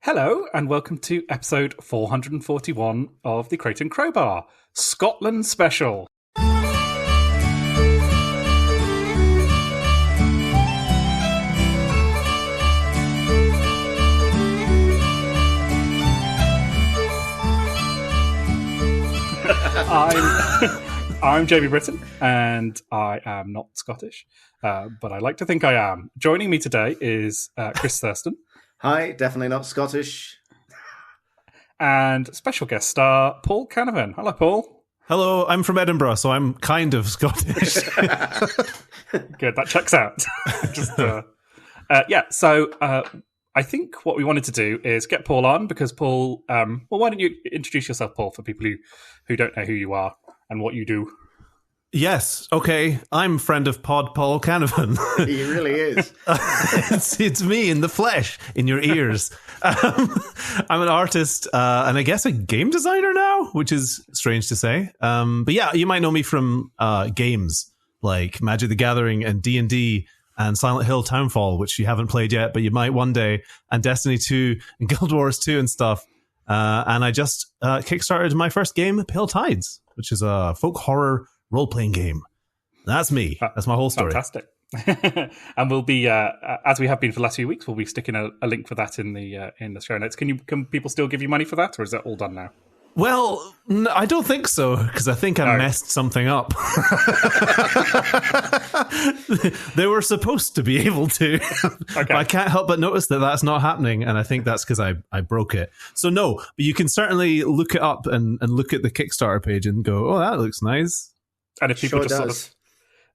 Hello, and welcome to episode 441 of the Crate and Crowbar, Scotland Special. I'm Jamie Britton, and I am not Scottish, but I like to think I am. Joining me today is Chris Thurston. Hi, definitely not Scottish. And special guest star, Paul Canavan. Hello, Paul. Hello, I'm from Edinburgh, so I'm kind of Scottish. Good, that checks out. So I think what we wanted to do is get Paul on, because Paul, why don't you introduce yourself, Paul, for people who don't know who you are and what you do? Yes, okay. I'm friend of pod Paul Canavan. He really is. It's me in the flesh, in your ears. I'm an artist and I guess a game designer now, which is strange to say. But yeah, you might know me from games like Magic the Gathering and D&D and Silent Hill Townfall, which you haven't played yet, but you might one day, and Destiny 2 and Guild Wars 2 and stuff. And I just kickstarted my first game, Pale Tides, which is a folk horror role-playing game. That's me. That's my whole story. Fantastic. And we'll be, as we have been for the last few weeks, we'll be sticking a link for that in the show notes. Can people still give you money for that, or is that all done now? Well, no, I don't think so, because I think I messed something up. They were supposed to be able to. Okay. But I can't help but notice that that's not happening, and I think that's because I broke it. So no, but you can certainly look it up and look at the Kickstarter page and go, oh, that looks nice. And if people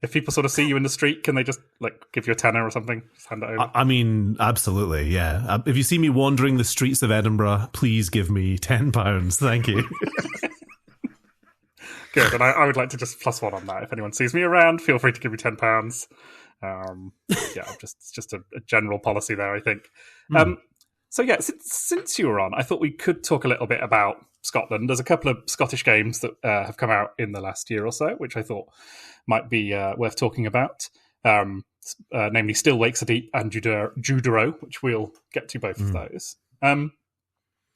if people sort of see you in the street, can they just like give you a tenner or something? Just hand it over. I mean, absolutely, yeah. If you see me wandering the streets of Edinburgh, please give me £10. Thank you. Good, and I would like to just plus one on that. If anyone sees me around, feel free to give me £10. It's just a general policy there, I think. So yeah, since you were on, I thought we could talk a little bit about Scotland. There's a couple of Scottish games that have come out in the last year or so, which I thought might be worth talking about, namely Still Wakes the Deep and Judero, which we'll get to both of those. I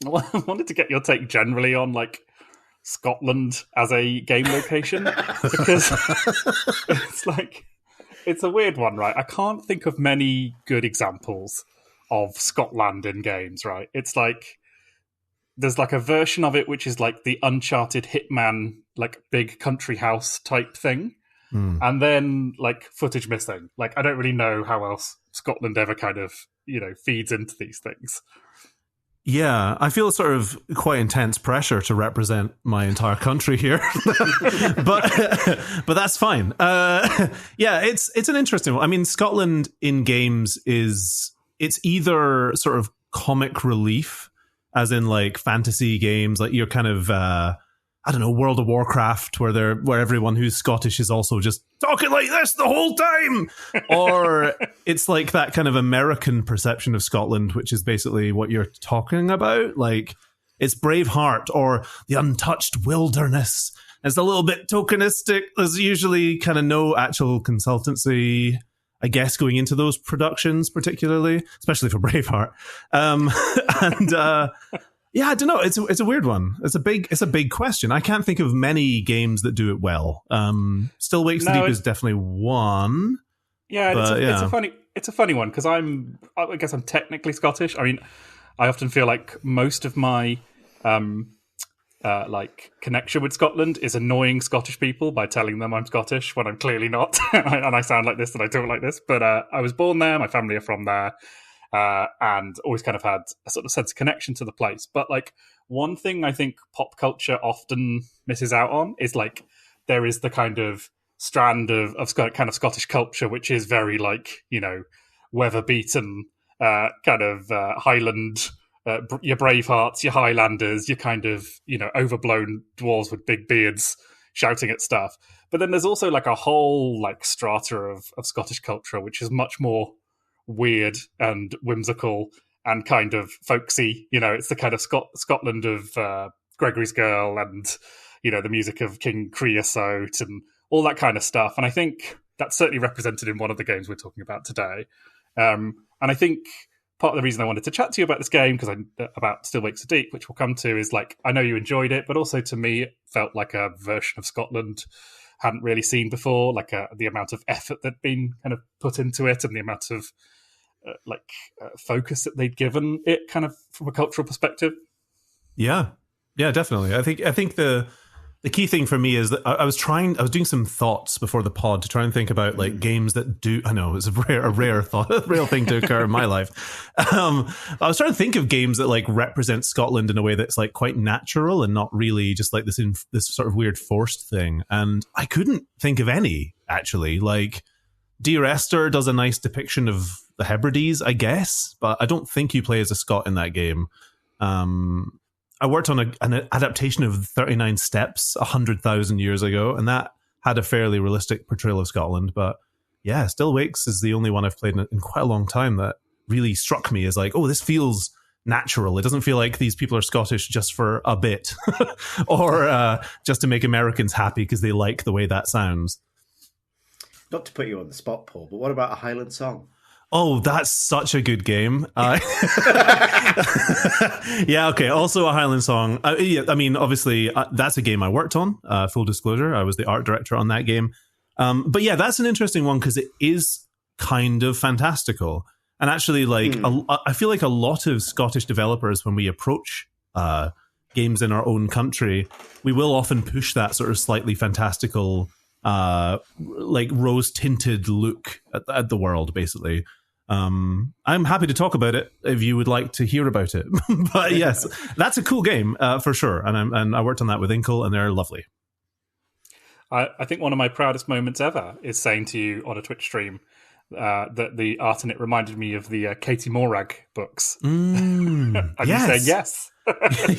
wanted to get your take generally on like Scotland as a game location, because it's a weird one, right? I can't think of many good examples of Scotland in games, right? It's like there's like a version of it which is like the Uncharted Hitman, like big country house type thing. And then like footage missing. Like I don't really know how else Scotland ever kind of, feeds into these things. Yeah, I feel sort of quite intense pressure to represent my entire country here, but that's fine. It's an interesting one. I mean, Scotland in games it's either sort of comic relief, as in like fantasy games, like you're kind of World of Warcraft, where everyone who's Scottish is also just talking like this the whole time, or it's like that kind of American perception of Scotland, which is basically what you're talking about. Like it's Braveheart or the untouched wilderness. It's a little bit tokenistic. There's usually kind of no actual consultancy, I guess, going into those productions, particularly, especially for Braveheart. Yeah, I don't know. It's a weird one. It's a big question. I can't think of many games that do it well. Still Wakes the Deep is definitely one. Yeah, it's a funny one, because I guess I'm technically Scottish. I mean, I often feel like most of my like connection with Scotland is annoying Scottish people by telling them I'm Scottish when I'm clearly not, and I sound like this and I talk like this. But I was born there. My family are from there. And always kind of had a sort of sense of connection to the place. But like one thing I think pop culture often misses out on is like there is the kind of strand of kind of Scottish culture, which is very like, weather beaten, kind of Highland, your Bravehearts, your Highlanders, your kind of, overblown dwarves with big beards shouting at stuff. But then there's also like a whole like strata of Scottish culture, which is much more weird and whimsical and kind of folksy. It's the kind of Scotland of Gregory's Girl and the music of King Creosote and all that kind of stuff. And I think that's certainly represented in one of the games we're talking about today. And I think part of the reason I wanted to chat to you about this game, because about Still Wakes the Deep, which we'll come to, is like, I know you enjoyed it, but also to me it felt like a version of Scotland hadn't really seen before, like the amount of effort that'd been kind of put into it and the amount of focus that they'd given it kind of from a cultural perspective. Yeah, definitely. I think the key thing for me is that I was doing some thoughts before the pod to try and think about like games that do. I know it's a rare thought, a real thing to occur in my life. I was trying to think of games that like represent Scotland in a way that's like quite natural and not really just like this sort of weird forced thing. And I couldn't think of any actually. Like Dear Esther does a nice depiction of the Hebrides, I guess, but I don't think you play as a Scot in that game. I worked on an adaptation of 39 Steps 100,000 years ago, and that had a fairly realistic portrayal of Scotland. But yeah, Still Wakes is the only one I've played in quite a long time that really struck me as like, oh, this feels natural. It doesn't feel like these people are Scottish just for a bit or just to make Americans happy because they like the way that sounds. Not to put you on the spot, Paul, but what about a Highland song? Oh, that's such a good game. Yeah, okay. Also a Highland song. Yeah, I mean, obviously, that's a game I worked on. Full disclosure, I was the art director on that game. But yeah, that's an interesting one because it is kind of fantastical. And actually, like, I feel like a lot of Scottish developers, when we approach games in our own country, we will often push that sort of slightly fantastical, like rose-tinted look at the world, basically. I'm happy to talk about it if you would like to hear about it. But yes, that's a cool game for sure. And I worked on that with Inkle, and they're lovely. I think one of my proudest moments ever is saying to you on a Twitch stream that the art in it reminded me of the Katie Morag books. And yes. You said yes.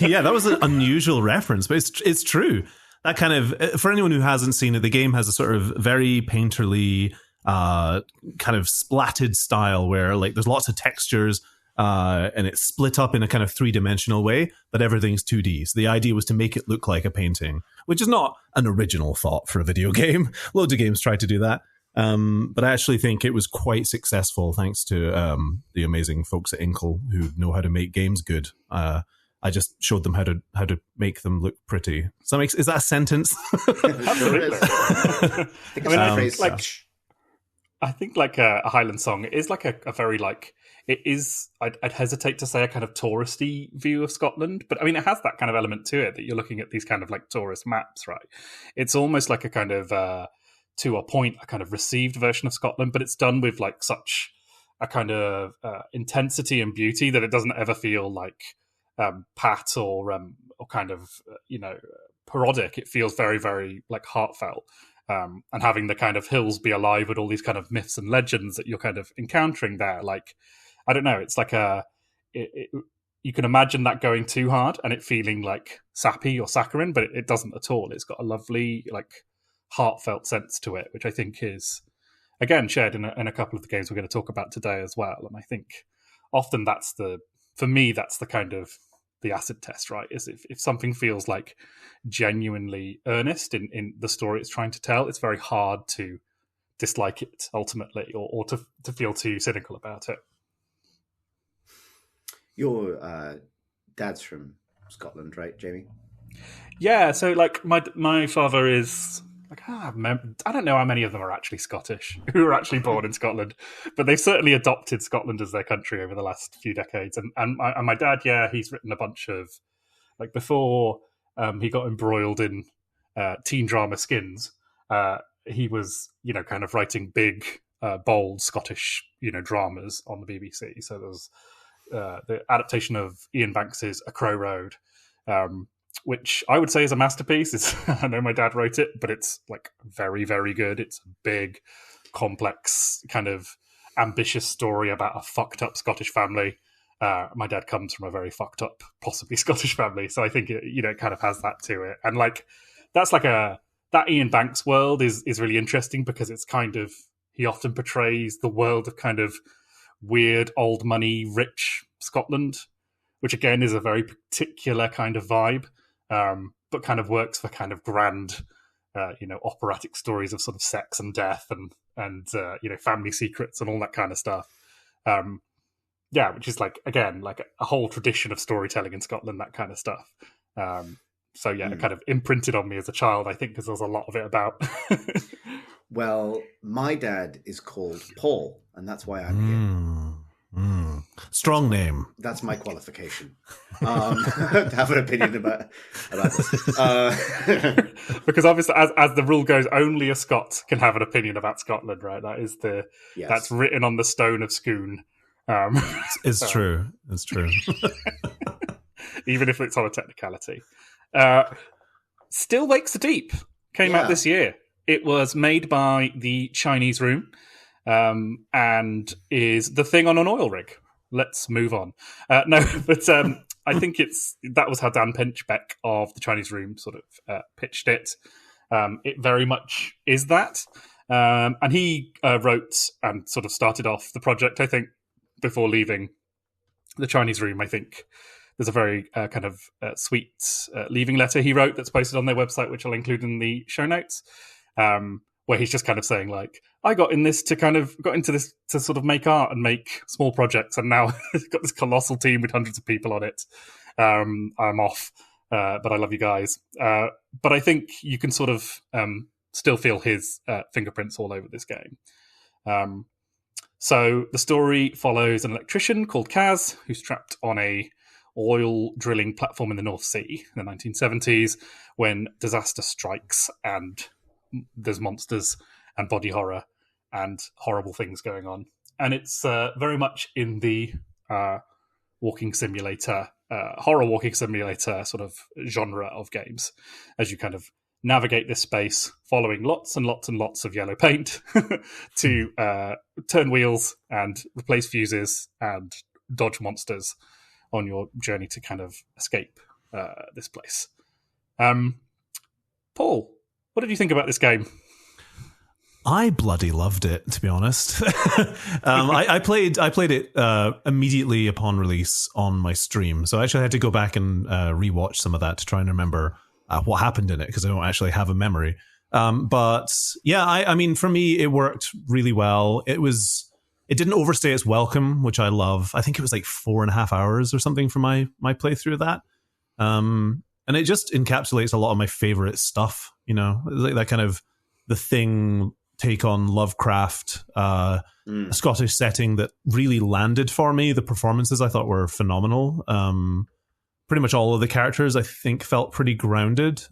Yeah, that was an unusual reference, but it's true. That kind of, for anyone who hasn't seen it, the game has a sort of very painterly kind of splatted style where like there's lots of textures and it's split up in a kind of three-dimensional way, but everything's 2D. So the idea was to make it look like a painting, which is not an original thought for a video game. Loads of games try to do that. But I actually think it was quite successful thanks to the amazing folks at Inkle who know how to make games good. I just showed them how to make them look pretty. So is that a sentence? Absolutely. I I think like a Highland song is like a very like it is. I'd hesitate to say a kind of touristy view of Scotland, but I mean it has that kind of element to it that you're looking at these kind of like tourist maps, right? It's almost like a kind of to a point a kind of received version of Scotland, but it's done with like such a kind of intensity and beauty that it doesn't ever feel like pat or kind of parodic. It feels very, very like heartfelt. And having the kind of hills be alive with all these kind of myths and legends that you're kind of encountering there. Like, I don't know, it's like you can imagine that going too hard and it feeling like sappy or saccharine, but it doesn't at all. It's got a lovely, like, heartfelt sense to it, which I think is, again, shared in a couple of the games we're going to talk about today as well. And I think often for me, that's the kind of the acid test, right? Is if something feels like genuinely earnest in the story it's trying to tell, it's very hard to dislike it ultimately or to feel too cynical about it. Your dad's from Scotland, right, Jamie? Yeah, so like my father is like I don't know how many of them are actually Scottish who are actually born in Scotland, but they've certainly adopted Scotland as their country over the last few decades. And my dad, yeah, he's written a bunch of like before he got embroiled in teen drama Skins. He was kind of writing big, bold Scottish dramas on the BBC. So there's the adaptation of Ian Banks's A Crow Road. Which I would say is a masterpiece. I know my dad wrote it, but it's like very, very good. It's a big, complex, kind of ambitious story about a fucked up Scottish family. My dad comes from a very fucked up, possibly Scottish family, so I think it kind of has that to it. And like that's like that Ian Banks world is really interesting because it's kind of he often portrays the world of kind of weird, old money, rich Scotland, which again is a very particular kind of vibe. But kind of works for kind of grand, operatic stories of sort of sex and death and family secrets and all that kind of stuff. yeah, which is like, again, like a whole tradition of storytelling in Scotland, that kind of stuff. So yeah, it kind of imprinted on me as a child, I think, because there's a lot of it about. Well, my dad is called Paul, and that's why I'm here. Strong name. That's my qualification. To have an opinion about this. Because obviously, as the rule goes, only a Scot can have an opinion about Scotland, right? That is that's written on the stone of Scone. It's true. It's true. Even if it's on a technicality. Still Wakes the Deep came out this year. It was made by the Chinese Room, and is the thing on an oil rig. Let's move on. No, but I think that was how Dan Pinchbeck of the Chinese Room sort of pitched it. It very much is that. And he wrote and sort of started off the project, I think, before leaving the Chinese Room. I think there's a very kind of sweet leaving letter he wrote that's posted on their website, which I'll include in the show notes, where he's just kind of saying, like, I got into this to sort of make art and make small projects, and now I've got this colossal team with hundreds of people on it. I'm off, but I love you guys. But I think you can sort of still feel his fingerprints all over this game. So the story follows an electrician called Kaz, who's trapped on a oil drilling platform in the North Sea in the 1970s when disaster strikes and there's monsters and body horror and horrible things going on. And it's very much in the walking simulator, horror walking simulator sort of genre of games, as you kind of navigate this space, following lots and lots and lots of yellow paint to turn wheels and replace fuses and dodge monsters on your journey to kind of escape this place. Paul, what did you think about this game? I bloody loved it, to be honest. I played it immediately upon release on my stream, so I actually had to go back and rewatch some of that to try and remember what happened in it, because I don't actually have a memory. But yeah, I mean, for me, it worked really well. It didn't overstay its welcome, which I love. I think it was like 4.5 hours or something for my playthrough of that. And it just encapsulates a lot of my favorite stuff, like that kind of The Thing take on Lovecraft, a Scottish setting that really landed for me. The performances I thought were phenomenal. Pretty much all of the characters I think felt pretty grounded.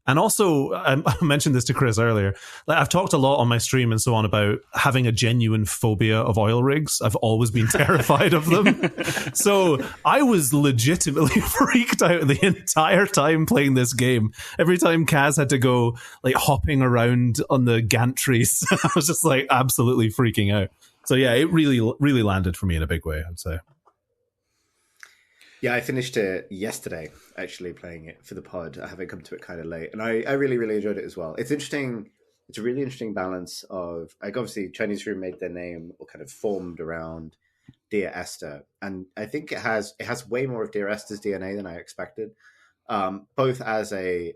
And also, I mentioned this to Chris earlier, like I've talked a lot on my stream and so on about having a genuine phobia of oil rigs. I've always been terrified of them. So I was legitimately freaked out the entire time playing this game. Every time Kaz had to go like hopping around on the gantries, I was just like absolutely freaking out. So yeah, it really, really landed for me in a big way, I'd say. Yeah, I finished it yesterday, actually, playing it for the pod. I haven't come to it kind of late. And I really, really enjoyed it as well. It's interesting. It's a really interesting balance of, like, obviously, Chinese Room made their name or kind of formed around Dear Esther. And I think it has way more of Dear Esther's DNA than I expected. Both as a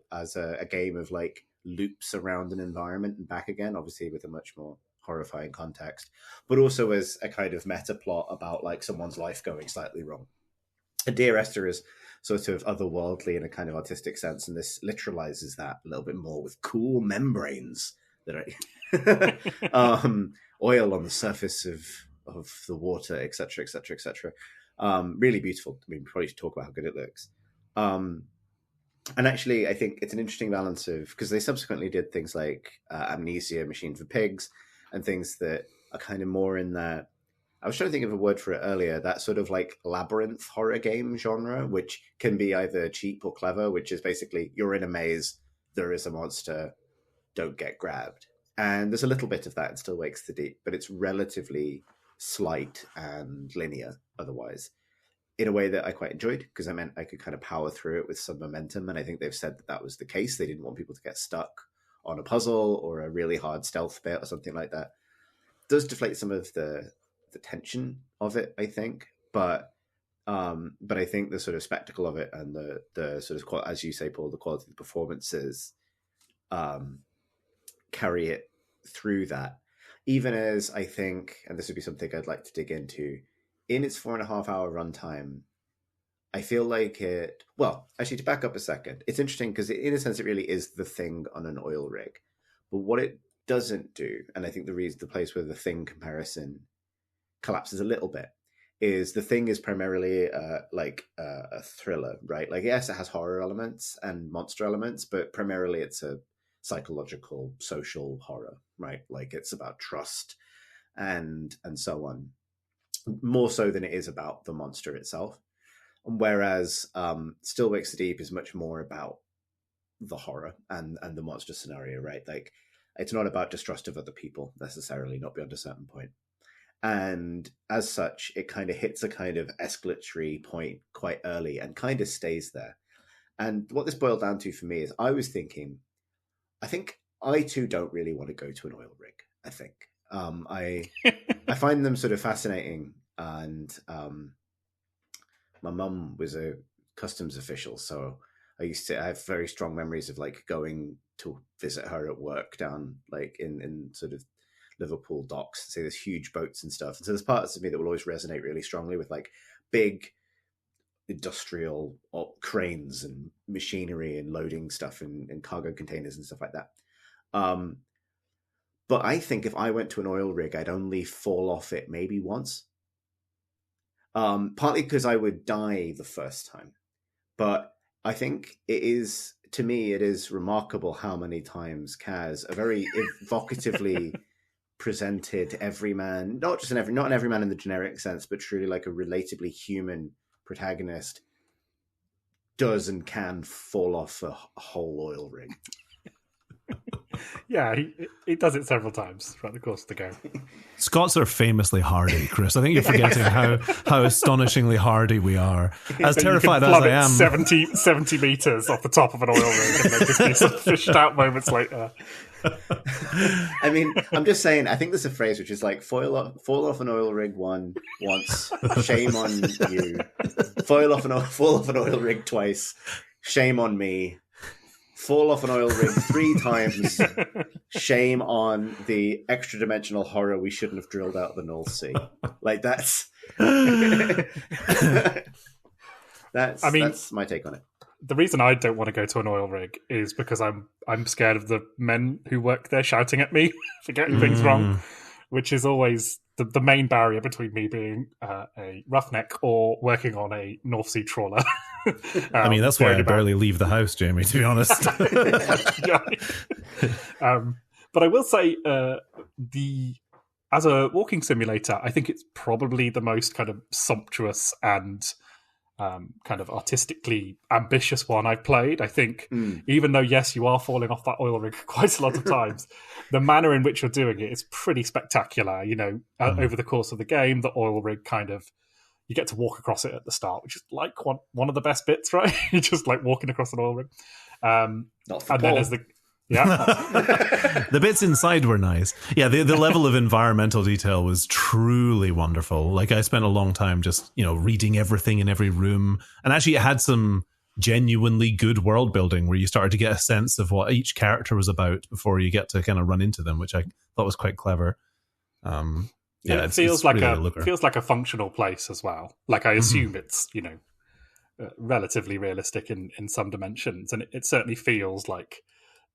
game of, like, loops around an environment and back again, obviously with a much more horrifying context, but also as a kind of meta plot about, like, someone's life going slightly wrong. Dear Esther is sort of otherworldly in a kind of artistic sense, and this literalizes that a little bit more with cool membranes that are oil on the surface of the water, etc., etc., etc. Really beautiful. I mean, we probably should talk about how good it looks. And actually, I think it's an interesting balance of, because they subsequently did things like Amnesia, Machine for Pigs, and things that are kind of more in that. I was trying to think of a word for it earlier, that sort of like labyrinth horror game genre, which can be either cheap or clever, which is basically you're in a maze, there is a monster, don't get grabbed. And there's a little bit of that in Still Wakes the Deep, but it's relatively slight and linear otherwise, in a way that I quite enjoyed, because I meant I could kind of power through it with some momentum. And I think they've said that was the case. They didn't want people to get stuck on a puzzle or a really hard stealth bit or something like that. It does deflate some of the tension of it, I think, but I think the sort of spectacle of it and the sort of, as you say, Paul, the quality of the performances carry it through that. Even as I think, and this would be something I'd like to dig into, in its 4.5-hour runtime, I feel like it... Well, actually, to back up a second, it's interesting because in a sense it really is the Thing on an oil rig. But what it doesn't do, and I think the place where the Thing comparison collapses a little bit, is the Thing is primarily a thriller, right? Like, yes, it has horror elements and monster elements, but primarily it's a psychological, social horror, right? Like, it's about trust and so on, more so than it is about the monster itself. Whereas Still Wakes the Deep is much more about the horror and the monster scenario, right? Like, it's not about distrust of other people necessarily, not beyond a certain point. And as such, it kind of hits a kind of escalatory point quite early and kind of stays there. And what this boiled down to for me is I was thinking, I think I too don't really want to go to an oil rig. I think I find them sort of fascinating, and my mum was a customs official, so I have very strong memories of like going to visit her at work down like in sort of Liverpool docks. So there's huge boats and stuff. And so there's parts of me that will always resonate really strongly with like big industrial cranes and machinery and loading stuff in cargo containers and stuff like that. But I think if I went to an oil rig, I'd only fall off it maybe once. Partly because I would die the first time. But I think to me, it is remarkable how many times Kaz, a very evocatively presented everyman, not an everyman in the generic sense, but truly like a relatably human protagonist, does and can fall off a whole oil rig. Yeah, he does it several times throughout the course of the game. Scots are famously hardy, Chris. I think you're forgetting how astonishingly hardy we are. As terrified as I am. 70 meters off the top of an oil rig and then just be sort of fished out moments later. I mean, I'm just saying, I think there's a phrase which is like, fall off an oil rig once, shame on you. Fall off an oil rig twice, shame on me. Fall off an oil rig 3 times, shame on the extra-dimensional horror we shouldn't have drilled out of the North Sea. Like, that's my take on it. The reason I don't want to go to an oil rig is because I'm scared of the men who work there shouting at me for getting things wrong, which is always the main barrier between me being a roughneck or working on a North Sea trawler. I mean, that's why I barely leave the house, Jamie, to be honest. But I will say, as a walking simulator, I think it's probably the most kind of sumptuous and kind of artistically ambitious one I've played. I think even though, yes, you are falling off that oil rig quite a lot of times, the manner in which you're doing it is pretty spectacular. You know, over the course of the game, the oil rig kind of, you get to walk across it at the start, which is like one of the best bits, right? You're just like walking across an oil rig. Not for Paul. Then the bits inside were nice. Yeah, the level of environmental detail was truly wonderful. Like, I spent a long time just, reading everything in every room. And actually it had some genuinely good world building where you started to get a sense of what each character was about before you get to kind of run into them, which I thought was quite clever. Yeah, it feels like a functional place as well. Like, I assume it's, relatively realistic in some dimensions. And it certainly feels like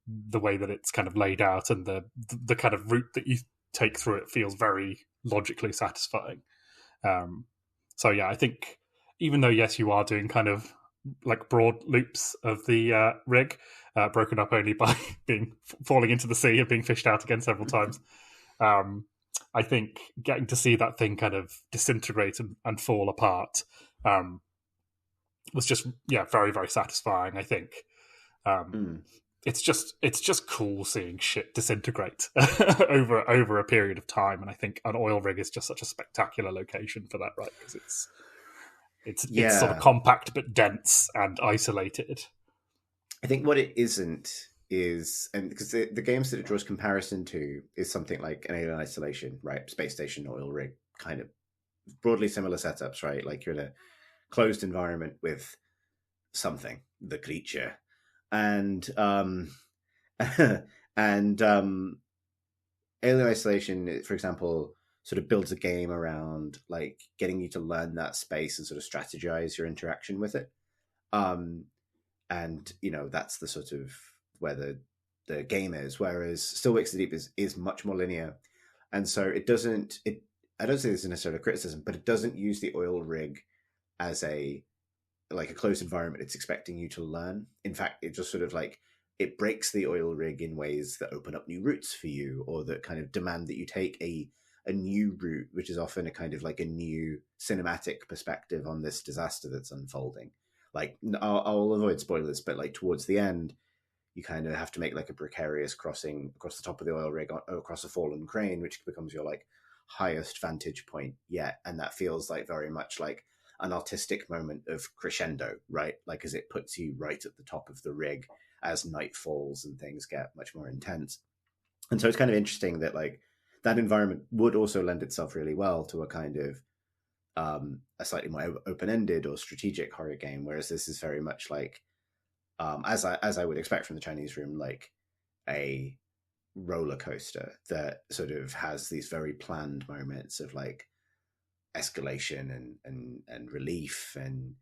the way that it's kind of laid out and the kind of route that you take through it feels very logically satisfying. So yeah, I think even though, yes, you are doing kind of like broad loops of the rig, broken up only by falling into the sea and being fished out again several times, I think getting to see that thing kind of disintegrate and fall apart was just, very, very satisfying, I think. It's just cool seeing shit disintegrate over a period of time, and I think an oil rig is just such a spectacular location for that, right? Because it's sort of compact but dense and isolated. I think what it isn't is, and because the games that it draws comparison to is something like an Alien Isolation, right? Space station, oil rig, kind of broadly similar setups, right? Like, you're in a closed environment with something, the creature. And Alien Isolation, for example, sort of builds a game around like getting you to learn that space and sort of strategize your interaction with it. And that's the sort of where the game is. Whereas Still Wakes the Deep is much more linear, and so I don't say this is necessarily a criticism, but it doesn't use the oil rig as a closed environment. It's expecting you to learn. In fact, it just sort of like it breaks the oil rig in ways that open up new routes for you, or that kind of demand that you take a new route, which is often a kind of like a new cinematic perspective on this disaster that's unfolding. Like, I'll avoid spoilers, but like towards the end, you kind of have to make like a precarious crossing across the top of the oil rig across a fallen crane, which becomes your like highest vantage point yet. And that feels like very much like an artistic moment of crescendo, right? Like as it puts you right at the top of the rig as night falls and things get much more intense. And so it's kind of interesting that like that environment would also lend itself really well to a kind of a slightly more open-ended or strategic horror game, whereas this is very much like as I would expect from the Chinese Room, like a roller coaster that sort of has these very planned moments of like escalation and relief and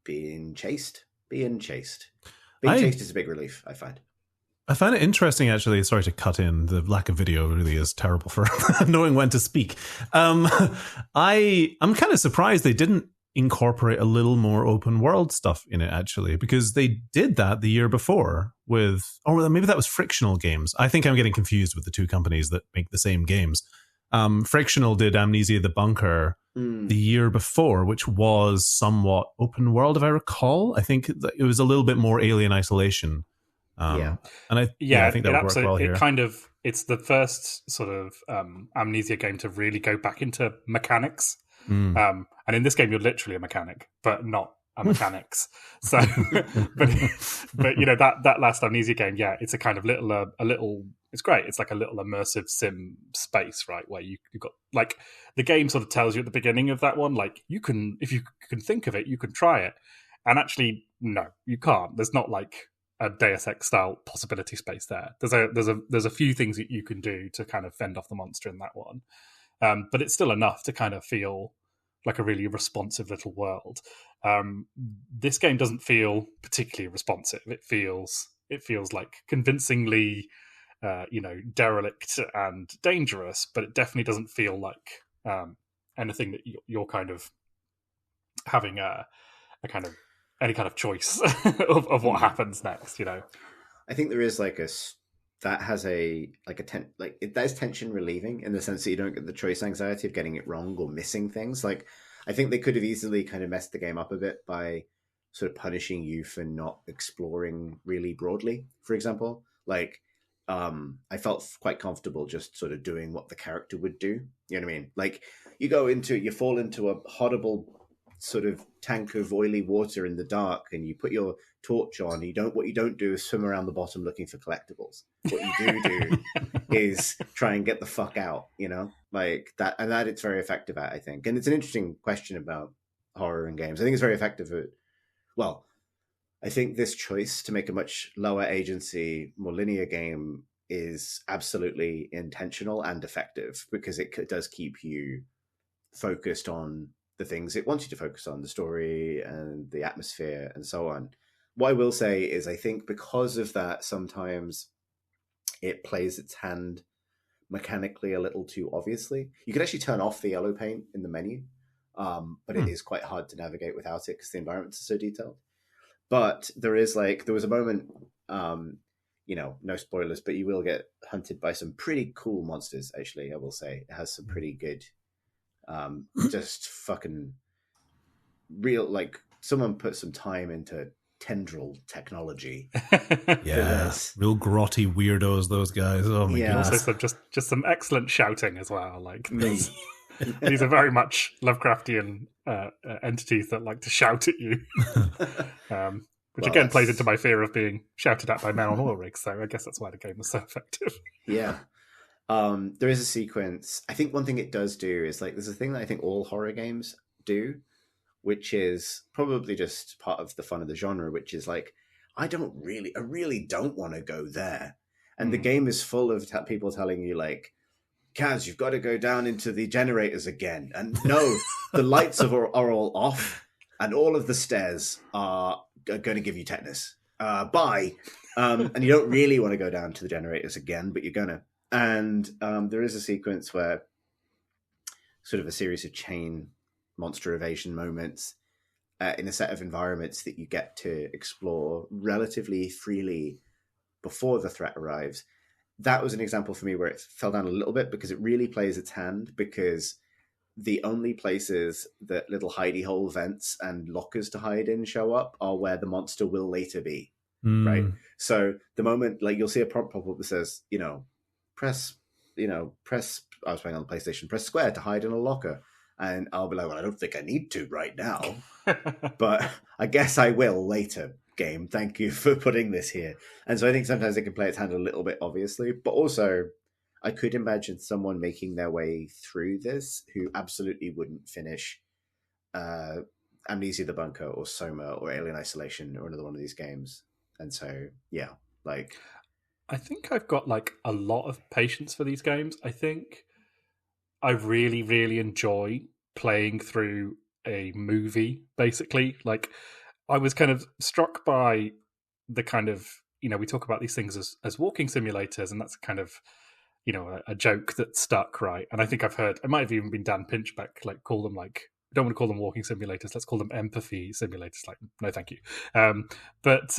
being chased. Being chased is a big relief, I find. I find it interesting, actually. Sorry to cut in. The lack of video really is terrible for knowing when to speak. I'm kind of surprised they didn't incorporate a little more open world stuff in it, actually, because they did that the year before with, or maybe that was Frictional Games. I think I'm getting confused with the two companies that make the same games. Frictional did Amnesia the Bunker the year before, which was somewhat open world, if I recall. I think it was a little bit more Alien Isolation. And I think that would work well here. It's the first sort of Amnesia game to really go back into mechanics. And in this game, you're literally a mechanic, but not a mechanics. So, but that last Amnesia game, it's a kind of little. It's great. It's like a little immersive sim space, right? Where you've got like the game sort of tells you at the beginning of that one, like if you can think of it, you can try it. And actually, no, you can't. There's not like a Deus Ex style possibility space there. There's a few things that you can do to kind of fend off the monster in that one, but it's still enough to kind of feel like a really responsive little world. This game doesn't feel particularly responsive. It feels like convincingly, derelict and dangerous, but it definitely doesn't feel like anything that you're kind of having a kind of any kind of choice of what happens next. I think there is like there's tension relieving in the sense that you don't get the choice anxiety of getting it wrong or missing things. Like I think they could have easily kind of messed the game up a bit by sort of punishing you for not exploring really broadly, for example. Like I felt quite comfortable just sort of doing what the character would do. You know what I mean? Like you fall into a horrible sort of tank of oily water in the dark, and you put your torch on. What you don't do is swim around the bottom looking for collectibles. What you do is try and get the fuck out, like that. And that it's very effective at, I think. And it's an interesting question about horror in games. I think it's very effective at, I think this choice to make a much lower agency, more linear game is absolutely intentional and effective, because it does keep you focused on the things it wants you to focus on, the story and the atmosphere and so on. What I will say is I think because of that, sometimes it plays its hand mechanically a little too obviously. You can actually turn off the yellow paint in the menu, but it is quite hard to navigate without it because the environments are so detailed. But there was a moment, no spoilers, but you will get hunted by some pretty cool monsters, actually, I will say. It has some pretty good, just fucking real, like someone put some time into tendril technology. Yes, real grotty weirdos, those guys. Oh my god! Also, just some excellent shouting as well. Like these are very much Lovecraftian entities that like to shout at you, which again plays into my fear of being shouted at by men on oil rigs. So I guess that's why the game was so effective. Yeah. There is a sequence. I think one thing it does do is like there's a thing that I think all horror games do, which is probably just part of the fun of the genre, which is like I really don't want to go there, and the game is full of people telling you like Kaz, you've got to go down into the generators again. And no, the lights are all off, and all of the stairs are going to give you tetanus. Bye. And you don't really want to go down to the generators again, but you're going to. And there is a sequence where sort of a series of chain monster evasion moments in a set of environments that you get to explore relatively freely before the threat arrives. That was an example for me where it fell down a little bit because it really plays its hand, because the only places that little hidey hole vents and lockers to hide in show up are where the monster will later be. Right. So the moment, like, you'll see a prompt pop up that says, press, I was playing on the PlayStation, press square to hide in a locker. And I'll be like, well, I don't think I need to right now, but I guess I will later, game. Thank you for putting this here. And so I think sometimes it can play its hand a little bit, obviously, but also I could imagine someone making their way through this who absolutely wouldn't finish Amnesia the Bunker or Soma or Alien Isolation or another one of these games. And so, yeah, like... I think I've got, like, a lot of patience for these games. I think I really, really enjoy playing through a movie, basically. Like, I was kind of struck by the kind of, we talk about these things as walking simulators, and that's kind of, a joke that stuck, right? And I think I've heard, it might have even been Dan Pinchbeck, like, call them, like, I don't want to call them walking simulators, let's call them empathy simulators. Like, no, thank you. But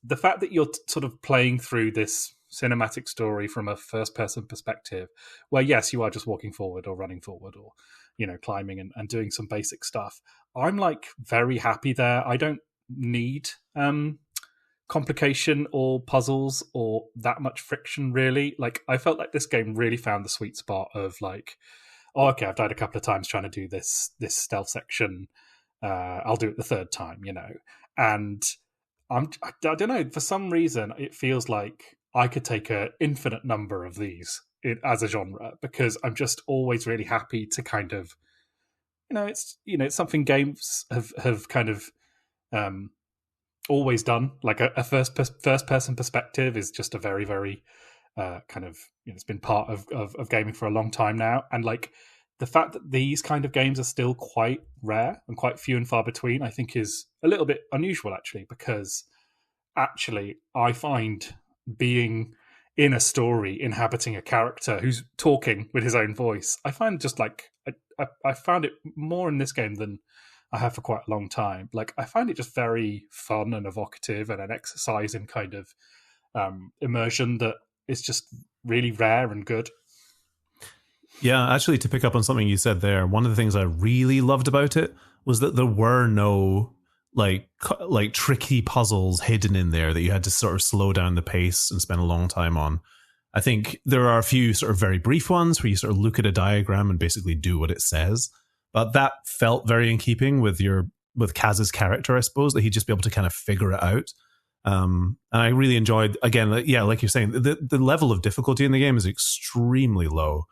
the fact that you're sort of playing through this cinematic story from a first-person perspective, where, yes, you are just walking forward or running forward or, climbing and doing some basic stuff. I'm, like, very happy there. I don't need complication or puzzles or that much friction, really. Like, I felt like this game really found the sweet spot of, like, oh, okay, I've died a couple of times trying to do this stealth section. I'll do it the third time, And I don't know, for some reason, it feels like I could take an infinite number of these as a genre, because I'm just always really happy to kind of, it's something games have kind of always done. Like a first person perspective is just a very, very kind of, it's been part of gaming for a long time now. And like the fact that these kind of games are still quite rare and quite few and far between, I think is a little bit unusual, actually, because actually I find being in a story, inhabiting a character who's talking with his own voice, I find just like, I found it more in this game than I have for quite a long time. Like, I find it just very fun and evocative and an exercise in kind of immersion that is just really rare and good. Yeah, actually, to pick up on something you said there, one of the things I really loved about it was that there were no like tricky puzzles hidden in there that you had to sort of slow down the pace and spend a long time on. I think there are a few sort of very brief ones where you sort of look at a diagram and basically do what it says. But that felt very in keeping with Kaz's character, I suppose, that he'd just be able to kind of figure it out. And I really enjoyed, again, yeah, like you're saying, the level of difficulty in the game is extremely low.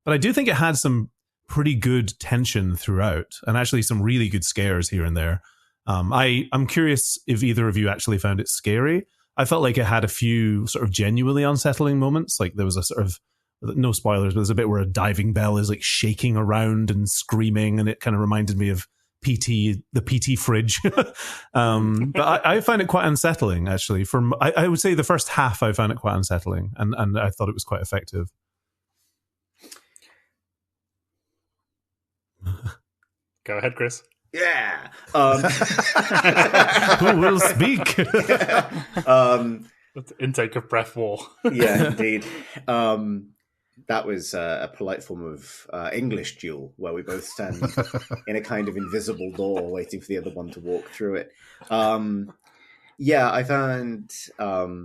But I do think it had some pretty good tension throughout, and actually some really good scares here and there. I'm curious if either of you actually found it scary. I felt like it had a few sort of genuinely unsettling moments. Like there was a sort of, no spoilers, but there's a bit where a diving bell is like shaking around and screaming, and it kind of reminded me of the PT fridge. But I find it quite unsettling, actually. I would say the first half I found it quite unsettling, and I thought it was quite effective. Go ahead, Chris. Yeah. Who will speak? Intake of breath war. Yeah, indeed. That was a polite form of English duel, where we both stand in a kind of invisible door waiting for the other one to walk through it. Yeah, I found... I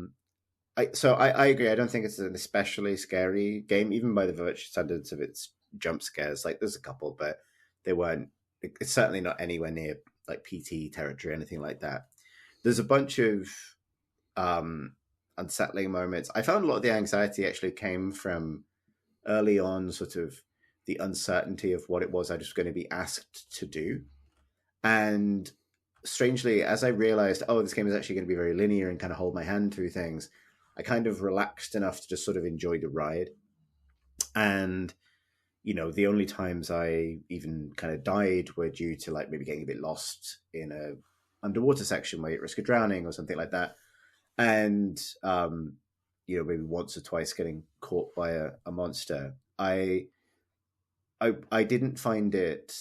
agree. I don't think it's an especially scary game, even by the virtue standards of its jump scares. Like, there's a couple, but they weren't... It's certainly not anywhere near like PT territory or anything like that. There's a bunch of unsettling moments. I found a lot of the anxiety actually came from early on, sort of the uncertainty of what it was I was going to be asked to do. And strangely, as I realized, this game is actually going to be very linear and kind of hold my hand through things, I kind of relaxed enough to just sort of enjoy the ride. And the only times I even kind of died were due to like maybe getting a bit lost in a underwater section where you're at risk of drowning or something like that. And, maybe once or twice getting caught by a monster. I didn't find it.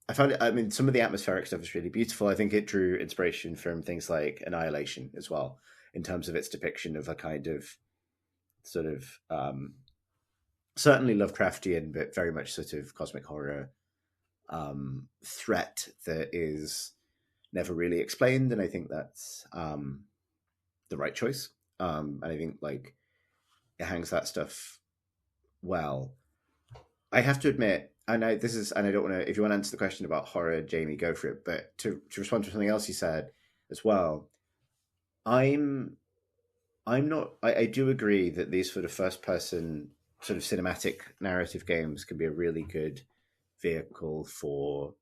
I found it, I mean, some of the atmospheric stuff is really beautiful. I think it drew inspiration from things like Annihilation as well, in terms of its depiction of a kind of sort of, certainly Lovecraftian, but very much sort of cosmic horror threat that is never really explained. And I think that's the right choice. And I think like it hangs that stuff well. I have to admit, and I don't want to, if you want to answer the question about horror, Jamie, go for it. But to respond to something else you said as well, I do agree that these sort of first person sort of cinematic narrative games can be a really good vehicle for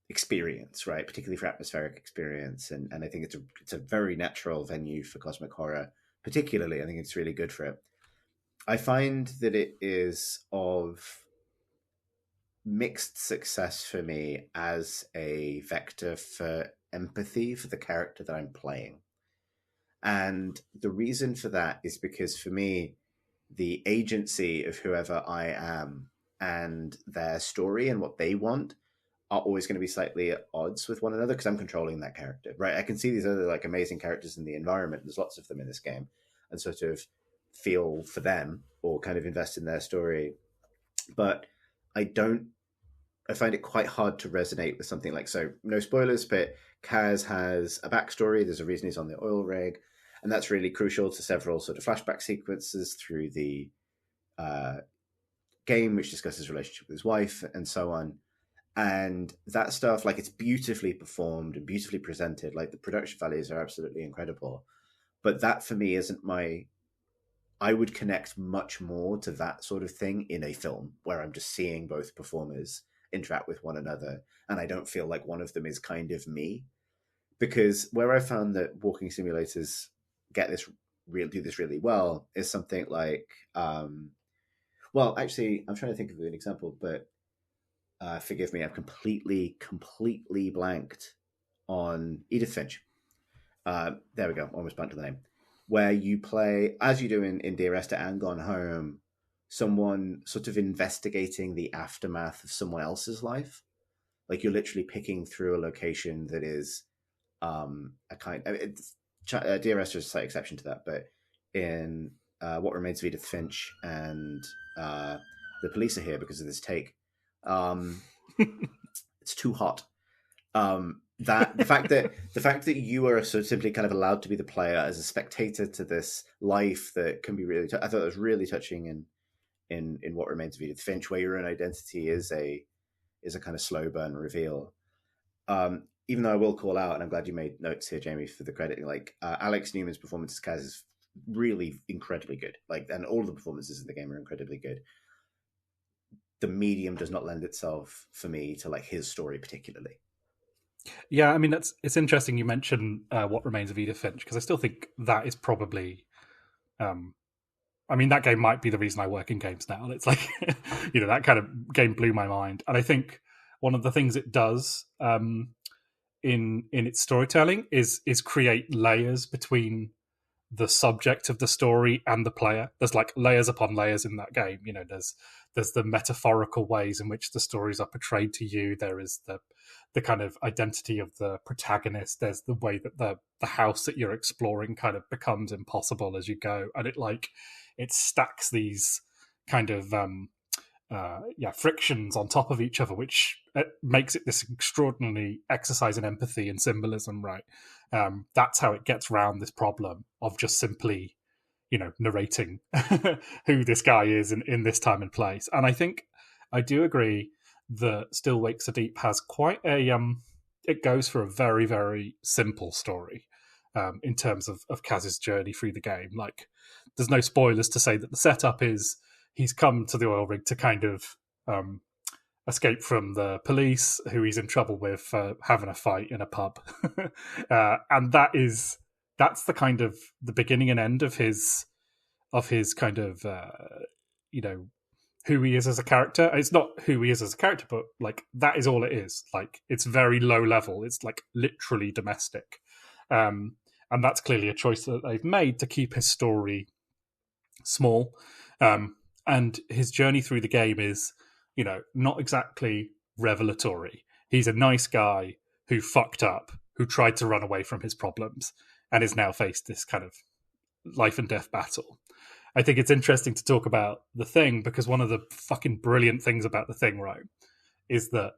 experience, right? Particularly for atmospheric experience. And I think it's a very natural venue for cosmic horror, particularly. I think it's really good for it. I find that it is of mixed success for me as a vector for empathy for the character that I'm playing. And the reason for that is because for me, the agency of whoever I am and their story and what they want are always going to be slightly at odds with one another because I'm controlling that character, right? I can see these other like amazing characters in the environment. There's lots of them in this game, and sort of feel for them or kind of invest in their story. But I find it quite hard to resonate with something like, so no spoilers, but Kaz has a backstory. There's a reason he's on the oil rig. And that's really crucial to several sort of flashback sequences through the game, which discusses his relationship with his wife and so on. And that stuff, like, it's beautifully performed and beautifully presented. Like, the production values are absolutely incredible. But that, for me, isn't I would connect much more to that sort of thing in a film where I'm just seeing both performers interact with one another. And I don't feel like one of them is kind of me. Because where I found that walking simulators do this really well is something like, well, actually, I'm trying to think of an example, but forgive me, I've completely blanked on Edith Finch. There we go, almost blanked on the name. Where you play, as you do in Dear Esther and Gone Home, someone sort of investigating the aftermath of someone else's life. Like you're literally picking through a location that is Dear Esther is a slight exception to that, but in What Remains of Edith Finch and The Police Are Here because of this take, it's too hot. That the fact that you are sort of simply kind of allowed to be the player as a spectator to this life that can be really, I thought it was really touching in What Remains of Edith Finch, where your own identity is a kind of slow burn reveal. Even though I will call out, and I'm glad you made notes here, Jamie, for the credit, like Alex Newman's performance as Kaz is really incredibly good. Like, and all of the performances in the game are incredibly good. The medium does not lend itself for me to like his story particularly. Yeah, I mean, it's interesting you mentioned What Remains of Edith Finch, because I still think that is probably, I mean, that game might be the reason I work in games now. It's like, that kind of game blew my mind. And I think one of the things it does in its storytelling is create layers between the subject of the story and the player. There's like layers upon layers in that game. There's the metaphorical ways in which the stories are portrayed to you. There is the kind of identity of the protagonist. There's the way that the house that you're exploring kind of becomes impossible as you go, and it stacks these kind of frictions on top of each other, which makes it this extraordinary exercise in empathy and symbolism, right? That's how it gets around this problem of just simply, narrating who this guy is in this time and place. And I think I do agree that Still Wakes Are Deep has quite a it goes for a very, very simple story in terms of Kaz's journey through the game. Like, there's no spoilers to say that the setup is he's come to the oil rig to kind of escape from the police, who he's in trouble with for having a fight in a pub. And that's the kind of the beginning and end of his kind of who he is as a character. It's not who he is as a character, but like that is all it is. Like it's very low level. It's like literally domestic, and that's clearly a choice that they've made to keep his story small. And his journey through the game is, not exactly revelatory. He's a nice guy who fucked up, who tried to run away from his problems, and is now faced this kind of life and death battle. I think it's interesting to talk about The Thing, because one of the fucking brilliant things about The Thing, right, is that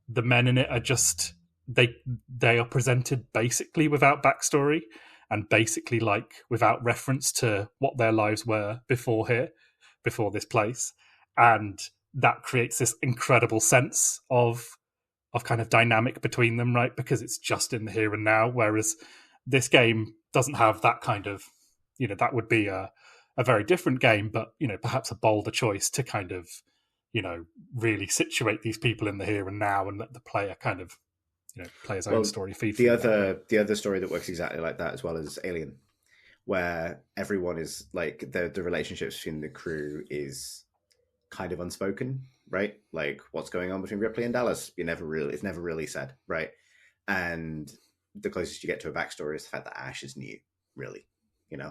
the men in it are just, they are presented basically without backstory and basically like without reference to what their lives were before this place. And that creates this incredible sense of kind of dynamic between them, right? Because it's just in the here and now, whereas this game doesn't have that kind of, that would be a very different game, but, perhaps a bolder choice to kind of, really situate these people in the here and now and let the player kind of, play his own story. The other story that works exactly like that as well is Alien, where everyone is like, the relationships between the crew is kind of unspoken, right? Like what's going on between Ripley and Dallas, it's never really said, right? And the closest you get to a backstory is the fact that Ash is new, really, and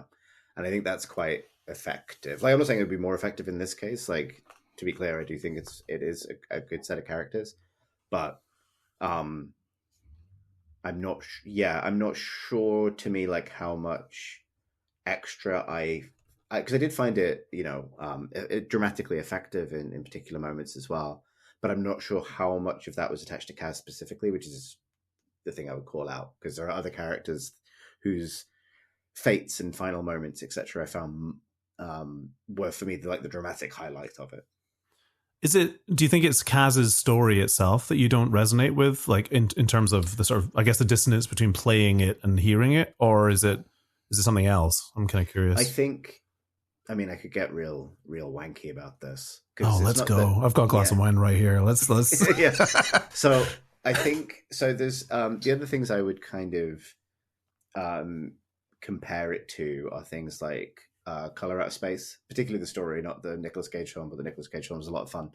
I think that's quite effective. Like I'm not saying it would be more effective in this case. Like to be clear, I do think it is a good set of characters, but I'm not sure to me like how much extra because I did find it, it dramatically effective in particular moments as well. But I'm not sure how much of that was attached to Kaz specifically, which is the thing I would call out, because there are other characters whose fates and final moments, etc., I found were for me the dramatic highlight of it. Do you think it's Kaz's story itself that you don't resonate with, like in terms of the sort of, I guess, the dissonance between playing it and hearing it, or is it something else? I'm kind of curious. I could get real wanky about this. Oh, let's go. I've got a glass of wine right here. Let's. Yeah. So I think, there's the other things I would kind of compare it to are things like Color Out of Space, particularly the story, not the Nicolas Cage film, but the Nicolas Cage film is a lot of fun.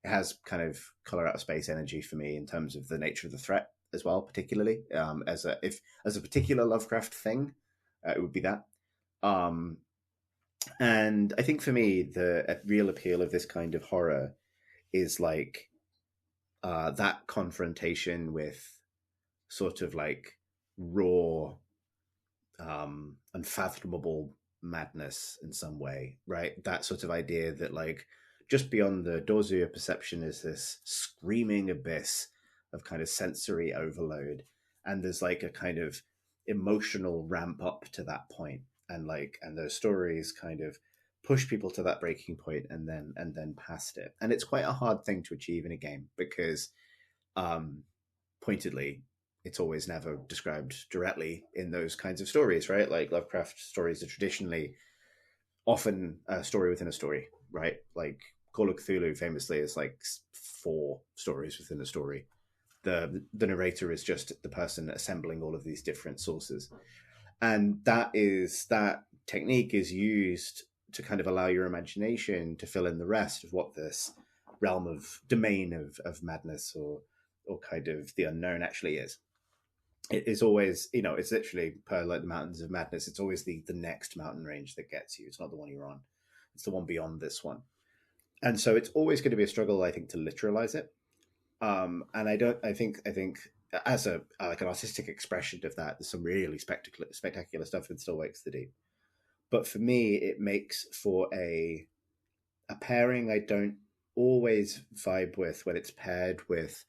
It has kind of Color Out of Space energy for me in terms of the nature of the threat as well, particularly as a particular Lovecraft thing, it would be that. And I think for me, the real appeal of this kind of horror is like that confrontation with sort of like raw, unfathomable madness in some way, right? That sort of idea that like just beyond the doors of your perception is this screaming abyss of kind of sensory overload, and there's like a kind of emotional ramp up to that point, and those stories kind of push people to that breaking point and then past it. And it's quite a hard thing to achieve in a game because pointedly it's always never described directly in those kinds of stories, right? Like Lovecraft stories are traditionally often a story within a story, right? Like Call of Cthulhu famously is like 4 stories within a story. The narrator is just the person assembling all of these different sources. And that technique is used to kind of allow your imagination to fill in the rest of what this realm of domain of madness or kind of the unknown actually is. It is always, it's literally per like the Mountains of Madness. It's always the next mountain range that gets you. It's not the one you're on. It's the one beyond this one. And so it's always going to be a struggle, I think, to literalize it. And I think as an artistic expression of that, there's some really spectacular stuff in Still Wakes the Deep. But for me, it makes for a pairing I don't always vibe with when it's paired with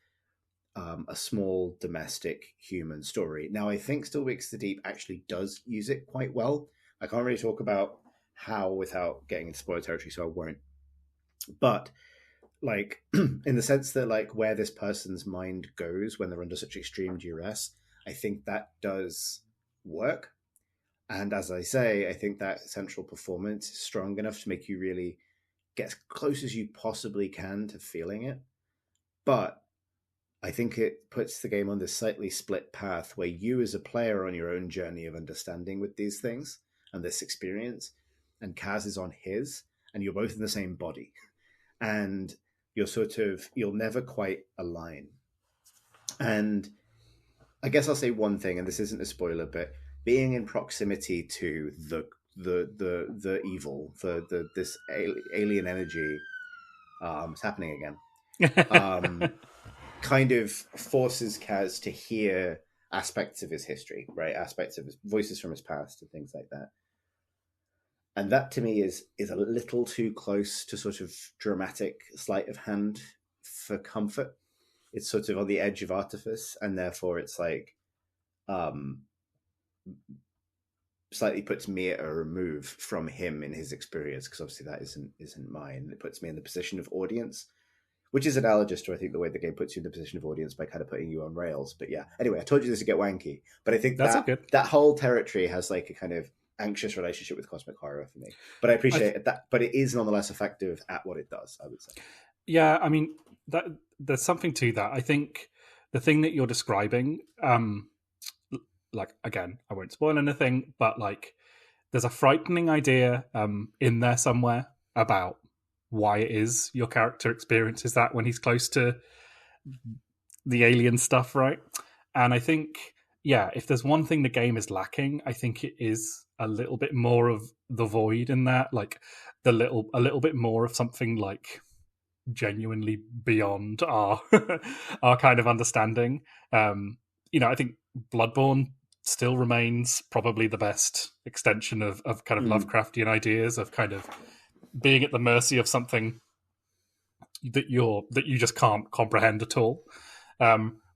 a small domestic human story. Now, I think Still Wakes the Deep actually does use it quite well. I can't really talk about how without getting into spoiler territory, so I won't. But like in the sense that like where this person's mind goes when they're under such extreme duress, I think that does work. And as I say, I think that central performance is strong enough to make you really get as close as you possibly can to feeling it. But I think it puts the game on this slightly split path where you as a player are on your own journey of understanding with these things and this experience, and Kaz is on his. and you're both in the same body, and you'll never quite align. And I guess I'll say one thing, and this isn't a spoiler, but being in proximity to the evil, this alien energy, it's happening again. Kind of forces Kaz to hear aspects of his history, right? Aspects of his voices from his past and things like that. And that to me is a little too close to sort of dramatic sleight of hand for comfort. It's sort of on the edge of artifice, and therefore it's like slightly puts me at a remove from him in his experience, because obviously that isn't mine. It puts me in the position of audience, which is analogous to, I think, the way the game puts you in the position of audience by kind of putting you on rails. But yeah, anyway, I told you this to get wanky, but I think that whole territory has like a kind of anxious relationship with cosmic horror for me. But I appreciate that, but it is nonetheless effective at what it does, I would say. Yeah, I mean, there's something to that. I think the thing that you're describing, like, again, I won't spoil anything, but like, there's a frightening idea in there somewhere about why it is your character experiences that when he's close to the alien stuff, right? And I think, yeah, if there's one thing the game is lacking, I think it is a little bit more of the void in that, like a little bit more of something like genuinely beyond our our kind of understanding. I think Bloodborne still remains probably the best extension of kind of Lovecraftian ideas of kind of being at the mercy of something that you just can't comprehend at all.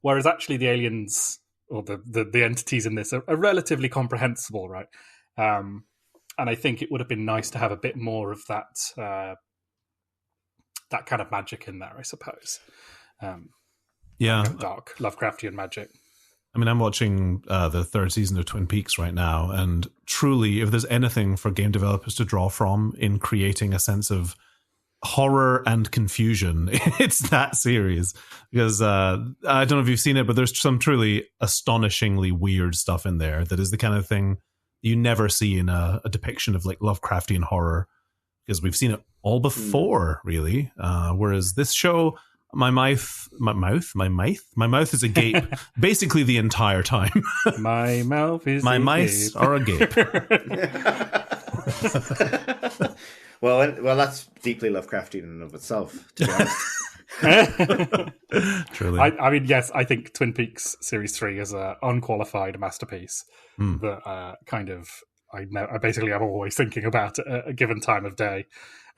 Whereas actually the aliens or the entities in this are relatively comprehensible, right? And I think it would have been nice to have a bit more of that that kind of magic in there, I suppose. Dark Lovecraftian magic. I mean, I'm watching the third season of Twin Peaks right now, and truly, if there's anything for game developers to draw from in creating a sense of horror and confusion, it's that series. Because I don't know if you've seen it, but there's some truly astonishingly weird stuff in there that is the kind of thing you never see in a depiction of like Lovecraftian horror, because we've seen it all before, really. Whereas this show, my mouth is agape basically the entire time. My mouth is my mice are agape. well, that's deeply Lovecraftian in and of itself, to be honest. Truly. I mean, yes, I think Twin Peaks Series 3 is an unqualified masterpiece that kind of I basically am always thinking about at a given time of day.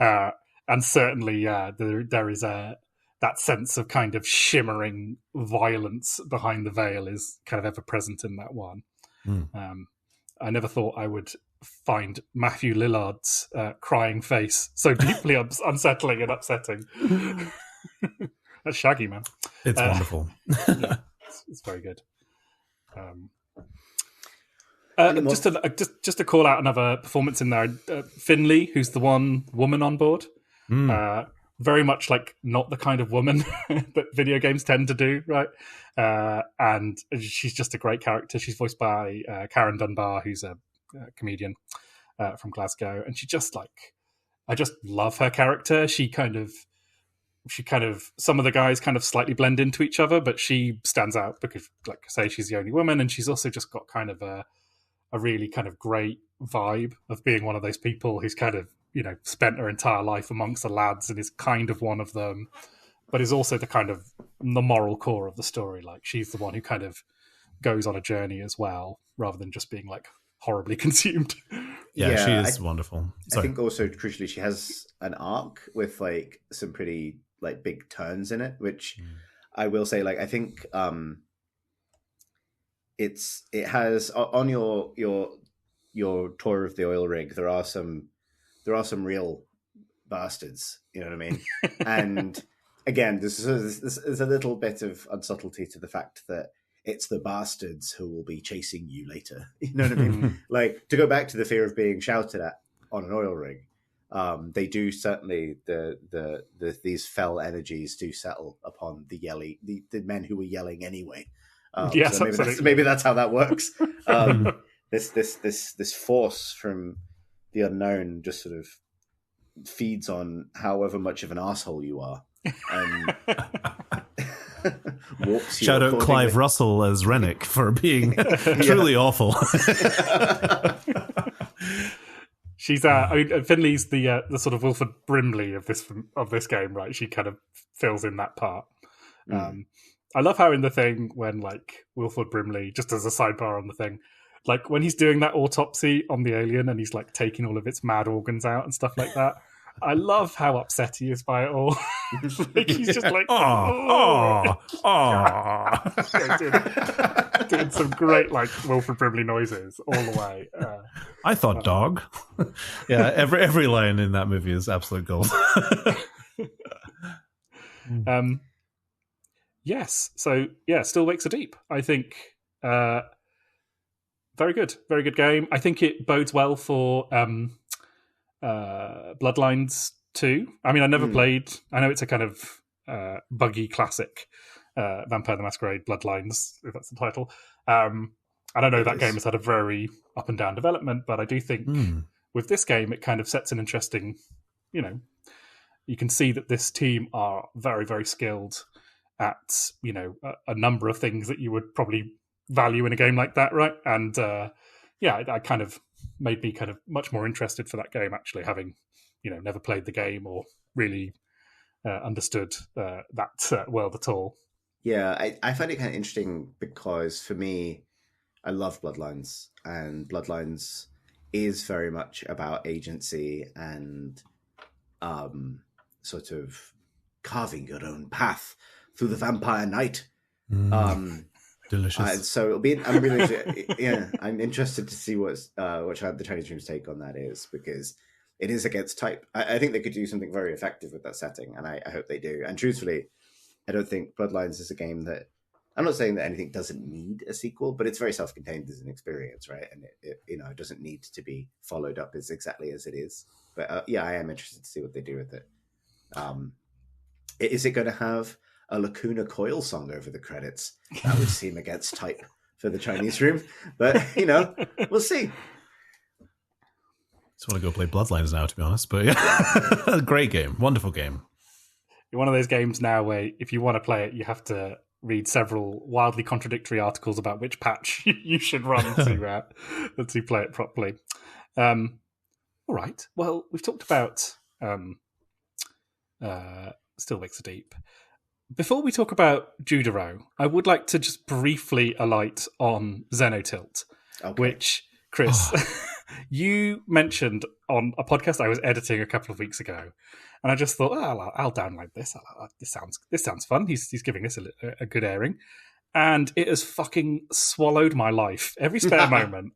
And certainly, there is that sense of kind of shimmering violence behind the veil is kind of ever present in that one. I never thought I would find Matthew Lillard's crying face so deeply unsettling and upsetting. That's Shaggy, man. It's wonderful. Yeah, it's very good. Just to call out another performance in there, Finley, who's the one woman on board. Very much like not the kind of woman that video games tend to do, right? And she's just a great character. She's voiced by Karen Dunbar, who's a comedian from Glasgow, and I just love her character. She kind of some of the guys kind of slightly blend into each other, but she stands out because, like I say, she's the only woman, and she's also just got kind of a really kind of great vibe of being one of those people who's kind of, spent her entire life amongst the lads and is kind of one of them, but is also the moral core of the story. Like, she's the one who kind of goes on a journey as well, rather than just being like horribly consumed. Yeah, she is wonderful. I think also crucially, she has an arc with like some pretty like big turns in it, which I will say, like, I think it has on your tour of the oil rig, there are some real bastards, you know what I mean? And again, this is a little bit of unsubtlety to the fact that it's the bastards who will be chasing you later. You know what I mean? Like, to go back to the fear of being shouted at on an oil rig, they do certainly these fell energies do settle upon the men who were yelling anyway. Yes, so maybe that's how that works. This force from the unknown just sort of feeds on however much of an asshole you are. And warps you. Shout out Clive Russell as Rennick for being truly awful. She's I mean, Finley's the sort of Wilford Brimley of this game, right? She kind of fills in that part. I love how in the thing when like Wilford Brimley, just as a sidebar on the thing, like when he's doing that autopsy on the alien and he's like taking all of its mad organs out and stuff like that. I love how upset he is by it all. Like he's just like, doing some great like Wilford Brimley noises all the way. I thought dog. Yeah, every line in that movie is absolute gold. Yes, so yeah, Still Wakes Are Deep. I think very good game. I think it bodes well for Bloodlines 2. I mean, I never played. I know it's a kind of buggy classic, Vampire the Masquerade Bloodlines, if that's the title. And I know that game has had a very up and down development, but I do think with this game, it kind of sets an interesting, you can see that this team are very, very skilled at, a number of things that you would probably value in a game like that, right? And I kind of made me kind of much more interested for that game, actually, having, never played the game or really understood that world at all. Yeah, I find it kind of interesting because for me, I love Bloodlines, and Bloodlines is very much about agency and sort of carving your own path through the vampire night. Delicious. So I'm interested to see what the Chinese Room's take on that is, because it is against type. I think they could do something very effective with that setting, and I hope they do. And truthfully, I don't think Bloodlines is a game that, I'm not saying that anything doesn't need a sequel, but it's very self-contained as an experience, right? And it doesn't need to be followed up as exactly as it is. But I am interested to see what they do with it. Is it going to have a Lacuna Coil song over the credits? That would seem against type for the Chinese Room, but we'll see. Just want to go play Bloodlines now, to be honest. But yeah, great game, wonderful game. You're one of those games now where if you want to play it, you have to read several wildly contradictory articles about which patch you should run to play it properly. All right. Well, we've talked about Still Wakes Are Deep. Before we talk about Judero, I would like to just briefly alight on Xenotilt, which, Chris, you mentioned on a podcast I was editing a couple of weeks ago, and I just thought, I'll download this. This sounds fun. He's giving this a good airing, and it has fucking swallowed my life. Every spare moment,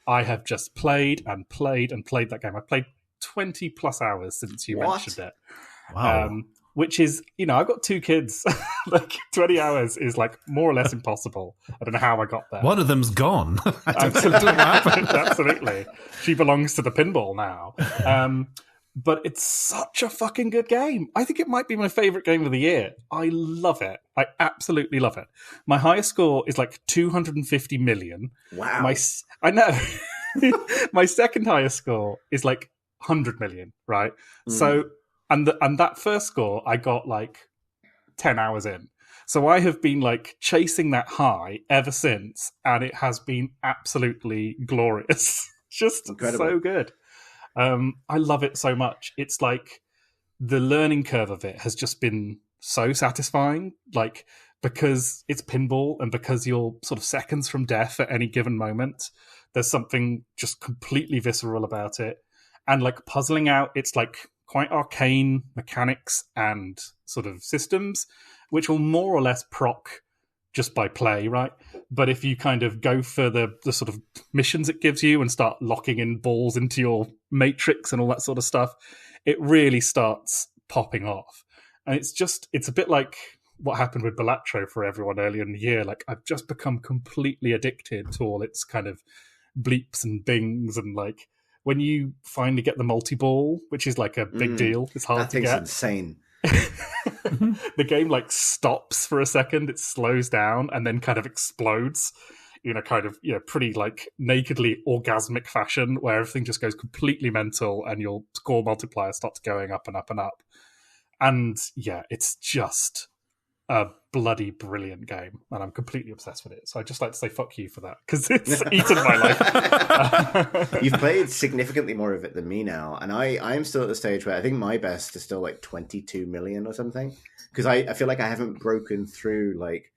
I have just played and played and played that game. I've played 20 plus hours since you mentioned it. Wow. Which is, I've got 2 kids. Like 20 hours is like more or less impossible. I don't know how I got there. One of them's gone. Absolutely. She belongs to the pinball now. But it's such a fucking good game. I think it might be my favorite game of the year. I love it. I absolutely love it. My highest score is like 250 million. Wow. I know. My second highest score is like 100 million, right? So, and that first score, I got like 10 hours in. So I have been like chasing that high ever since, and it has been absolutely glorious. Just incredible. So good. I love it so much. It's like the learning curve of it has just been so satisfying, like because it's pinball and because you're sort of seconds from death at any given moment. There's something just completely visceral about it. And like puzzling out, it's like quite arcane mechanics and sort of systems, which will more or less proc just by play, right? But if you kind of go for the sort of missions it gives you and start locking in balls into your matrix and all that sort of stuff, it really starts popping off. And it's a bit like what happened with Balatro for everyone earlier in the year. Like I've just become completely addicted to all its kind of bleeps and bings, and like when you finally get the multi-ball, which is like a big deal, it's hard to get. That thing's insane. The game like stops for a second, it slows down and then kind of explodes in a kind of pretty like nakedly orgasmic fashion, where everything just goes completely mental and your score multiplier starts going up and up and up. And yeah, it's just a bloody brilliant game, and I'm completely obsessed with it. So I just like to say fuck you for that, because it's eaten my life. You've played significantly more of it than me now, and I'm still at the stage where I think my best is still like 22 million or something, because I feel like I haven't broken through like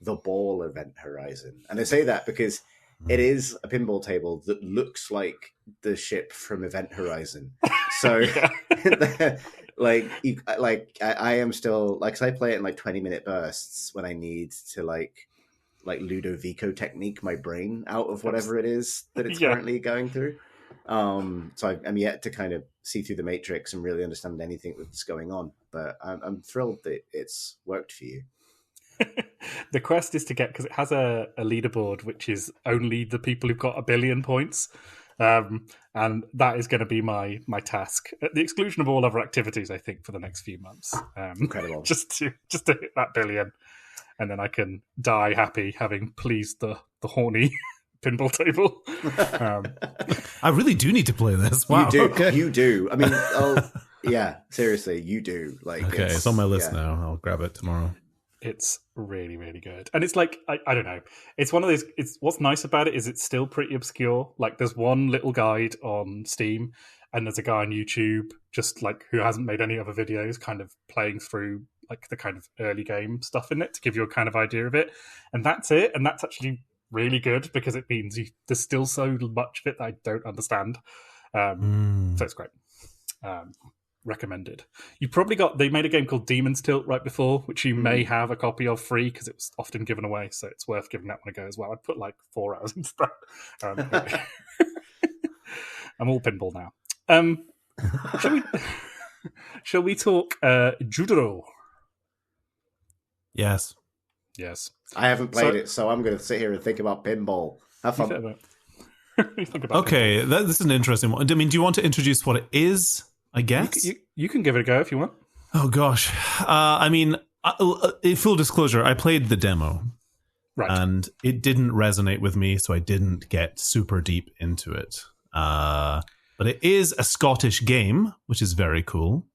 the ball event horizon. And I say that because it is a pinball table that looks like the ship from Event Horizon. So I am still like, 'cause I play it in like 20-minute bursts when I need to like Ludovico technique my brain out of whatever it is that it's currently going through. So I'm yet to kind of see through the matrix and really understand anything that's going on. But I'm thrilled that it's worked for you. The quest is to get, because it has a leaderboard which is only the people who've got 1 billion points. And that is going to be my task, at the exclusion of all other activities, I think, for the next few months. Incredible. Just to hit that billion, and then I can die happy, having pleased the horny pinball table. I really do need to play this. Wow. You do. Okay. You do. I mean, yeah, seriously, you do. Like, okay, it's on my list now. I'll grab it tomorrow. It's really, really good. And it's like, I don't know. It's one of those, what's nice about it is it's still pretty obscure. Like, there's one little guide on Steam, and there's a guy on YouTube just like who hasn't made any other videos kind of playing through like the kind of early game stuff in it to give you a kind of idea of it. And that's it. And that's actually really good, because it means there's still so much of it that I don't understand. So it's great. Recommended. You probably they made a game called Xenotilt right before, which you may have a copy of free, because it was often given away, so it's worth giving that one a go as well. I'd put like 4 hours into that. I'm all pinball now. Shall we talk Judero? Yes. I haven't played it, so I'm going to sit here and think about pinball. Have fun. Okay, this is an interesting one. I mean, do you want to introduce what it is? I guess you can give it a go if you want. Oh gosh, I mean, full disclosure, I played the demo, right, and it didn't resonate with me, so I didn't get super deep into it. But it is a Scottish game, which is very cool.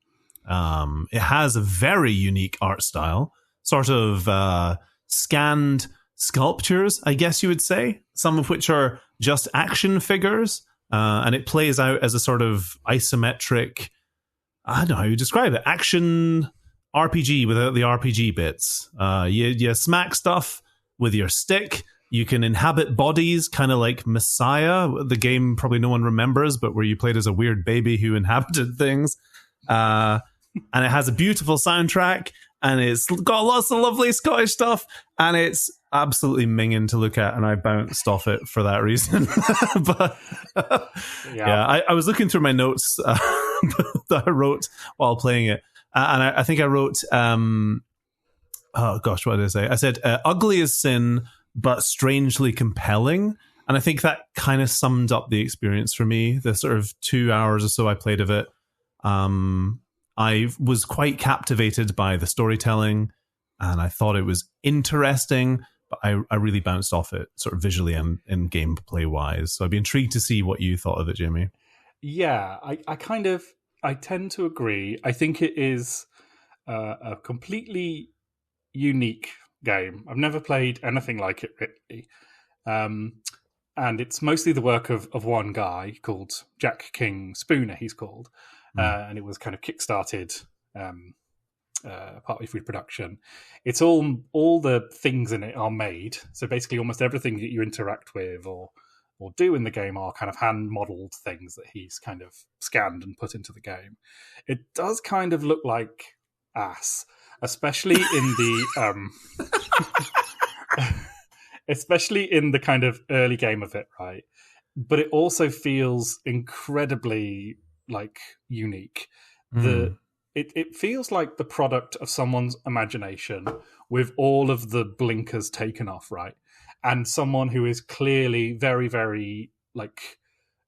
It has a very unique art style, sort of scanned sculptures, I guess you would say, some of which are just action figures. And it plays out as a sort of isometric, I don't know how you describe it, action RPG without the RPG bits. You smack stuff with your stick. You can inhabit bodies, kind of like Messiah, the game probably no one remembers, but where you played as a weird baby who inhabited things. And it has a beautiful soundtrack, and it's got lots of lovely Scottish stuff, and it's absolutely minging to look at, and I bounced off it for that reason. But I was looking through my notes that I wrote while playing it, and I think I wrote, oh gosh, what did I say? I said, ugly as sin, but strangely compelling. And I think that kind of summed up the experience for me, the sort of 2 hours or so I played of it. I was quite captivated by the storytelling, and I thought it was interesting, but I really bounced off it sort of visually and gameplay wise. So I'd be intrigued to see what you thought of it, Jimmy. Yeah, I tend to agree. I think it is a completely unique game. I've never played anything like it, really. And it's mostly the work of one guy called Jack King Spooner, he's called. And it was kind of kickstarted partly through production. It's all the things in it are made. So basically almost everything that you interact with or do in the game are kind of hand-modelled things that he's kind of scanned and put into the game. It does kind of look like ass, especially in the especially in the kind of early game of it, right? But it also feels incredibly like unique. It feels like the product of someone's imagination with all of the blinkers taken off, right? And someone who is clearly very, very like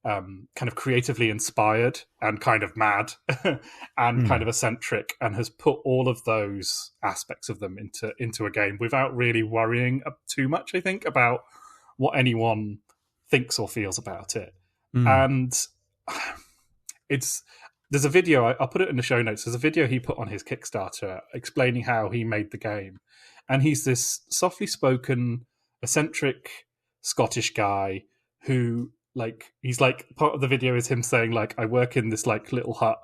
kind of creatively inspired and kind of mad and kind of eccentric, and has put all of those aspects of them into a game without really worrying too much, I think, about what anyone thinks or feels about it. Mm. And there's a video, I'll put it in the show notes, there's a video he put on his Kickstarter explaining how he made the game. And he's this softly spoken, eccentric Scottish guy who, like, he's like, part of the video is him saying, like, I work in this like little hut,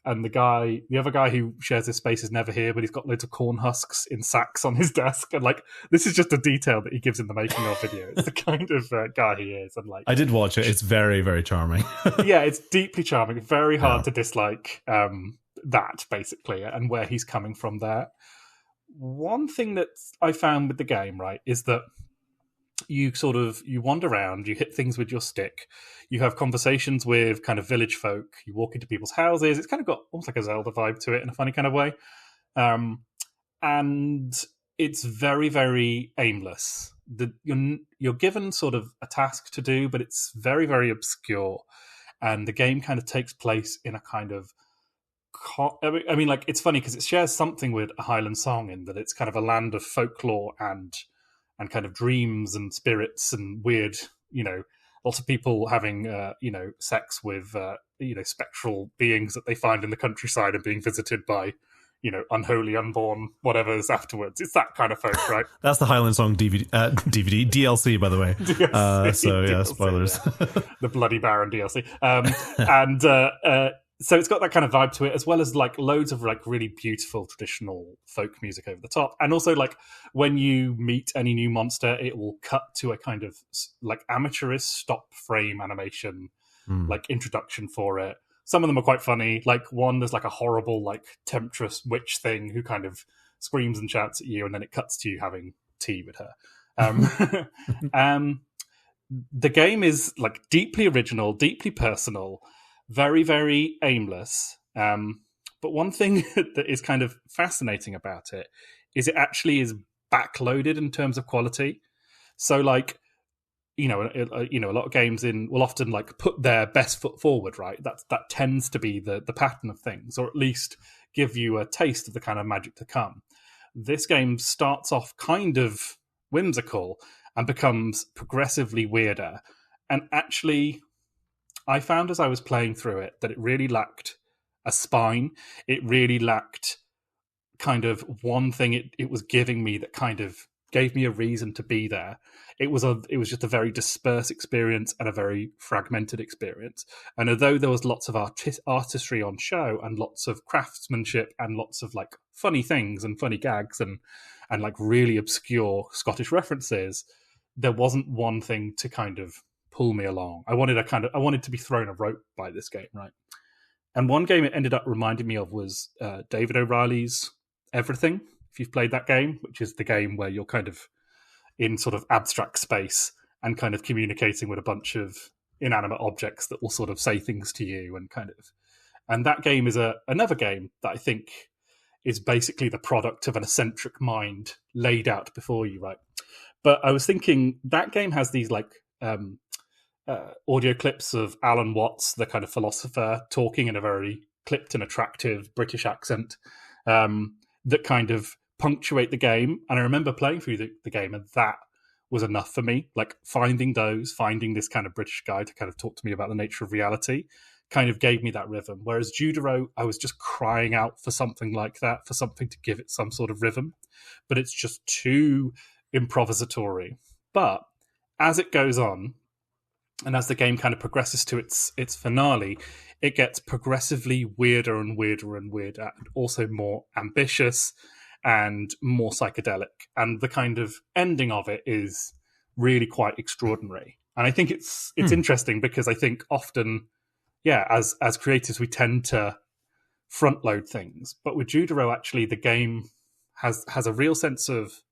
and the other guy who shares his space is never here, but he's got loads of corn husks in sacks on his desk. And like, this is just a detail that he gives in the making of video. It's the kind of guy he is. And like, I did watch it. It's very, very charming. Yeah, it's deeply charming. Very hard to dislike that, basically, and where he's coming from there. One thing that I found with the game, right, is that you wander around, you hit things with your stick, you have conversations with kind of village folk, you walk into people's houses. It's kind of got almost like a Zelda vibe to it in a funny kind of way. And it's very, very aimless. You're given sort of a task to do, but it's very, very obscure. And the game kind of takes place in a kind of... I mean, like, it's funny because it shares something with a Highland song in that it's kind of a land of folklore and kind of dreams and spirits and weird, lots of people having, sex with, spectral beings that they find in the countryside and being visited by, unholy, unborn, whatever's afterwards. It's that kind of folk, right? That's the Highland Song DVD, DLC, by the way. DLC, so, yeah, DLC, spoilers. Yeah. The Bloody Baron DLC. So it's got that kind of vibe to it, as well as like loads of like really beautiful traditional folk music over the top. And also, like, when you meet any new monster, it will cut to a kind of like amateurish stop frame animation, like introduction for it. Some of them are quite funny. Like one, there's like a horrible, like temptress witch thing who kind of screams and shouts at you, and then it cuts to you having tea with her. The game is like deeply original, deeply personal, very, very aimless. But one thing that is kind of fascinating about it is it actually is backloaded in terms of quality. So, like, a lot of games will often like put their best foot forward, right? That tends to be the pattern of things, or at least give you a taste of the kind of magic to come. This game starts off kind of whimsical and becomes progressively weirder. And actually, I found as I was playing through it that it really lacked a spine. It really lacked kind of one thing it was giving me that kind of gave me a reason to be there. It was just a very dispersed experience and a very fragmented experience. And although there was lots of artistry on show and lots of craftsmanship and lots of like funny things and funny gags and like really obscure Scottish references, there wasn't one thing to kind of pull me along. I wanted to be thrown a rope by this game, right? And one game it ended up reminding me of was David O'Reilly's Everything, if you've played that game, which is the game where you're kind of in sort of abstract space and kind of communicating with a bunch of inanimate objects that will sort of say things to you and that game is another game that I think is basically the product of an eccentric mind laid out before you, right? But I was thinking that game has these like audio clips of Alan Watts, the kind of philosopher, talking in a very clipped and attractive British accent that kind of punctuate the game. And I remember playing through the game, and that was enough for me. Like finding this kind of British guy to kind of talk to me about the nature of reality kind of gave me that rhythm. Whereas Judero, I was just crying out for something like that, for something to give it some sort of rhythm. But it's just too improvisatory. But as it goes on, and as the game kind of progresses to its finale, it gets progressively weirder and weirder and weirder, and also more ambitious and more psychedelic. And the kind of ending of it is really quite extraordinary. And I think it's interesting because I think often, as creators, we tend to front load things. But with Judero, actually, the game has a real sense of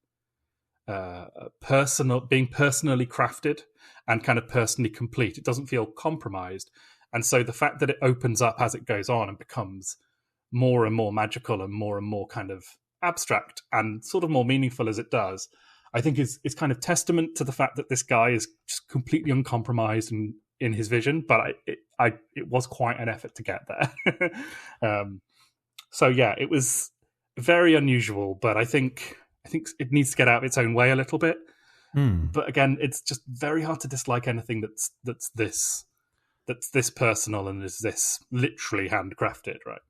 being personally crafted and kind of personally complete. It doesn't feel compromised. And so the fact that it opens up as it goes on and becomes more and more magical and more kind of abstract and sort of more meaningful as it does, I think is kind of testament to the fact that this guy is just completely uncompromised in his vision. But it was quite an effort to get there. So yeah, it was very unusual, but I think it needs to get out of its own way a little bit. But again, it's just very hard to dislike anything that's this personal and is this literally handcrafted, right?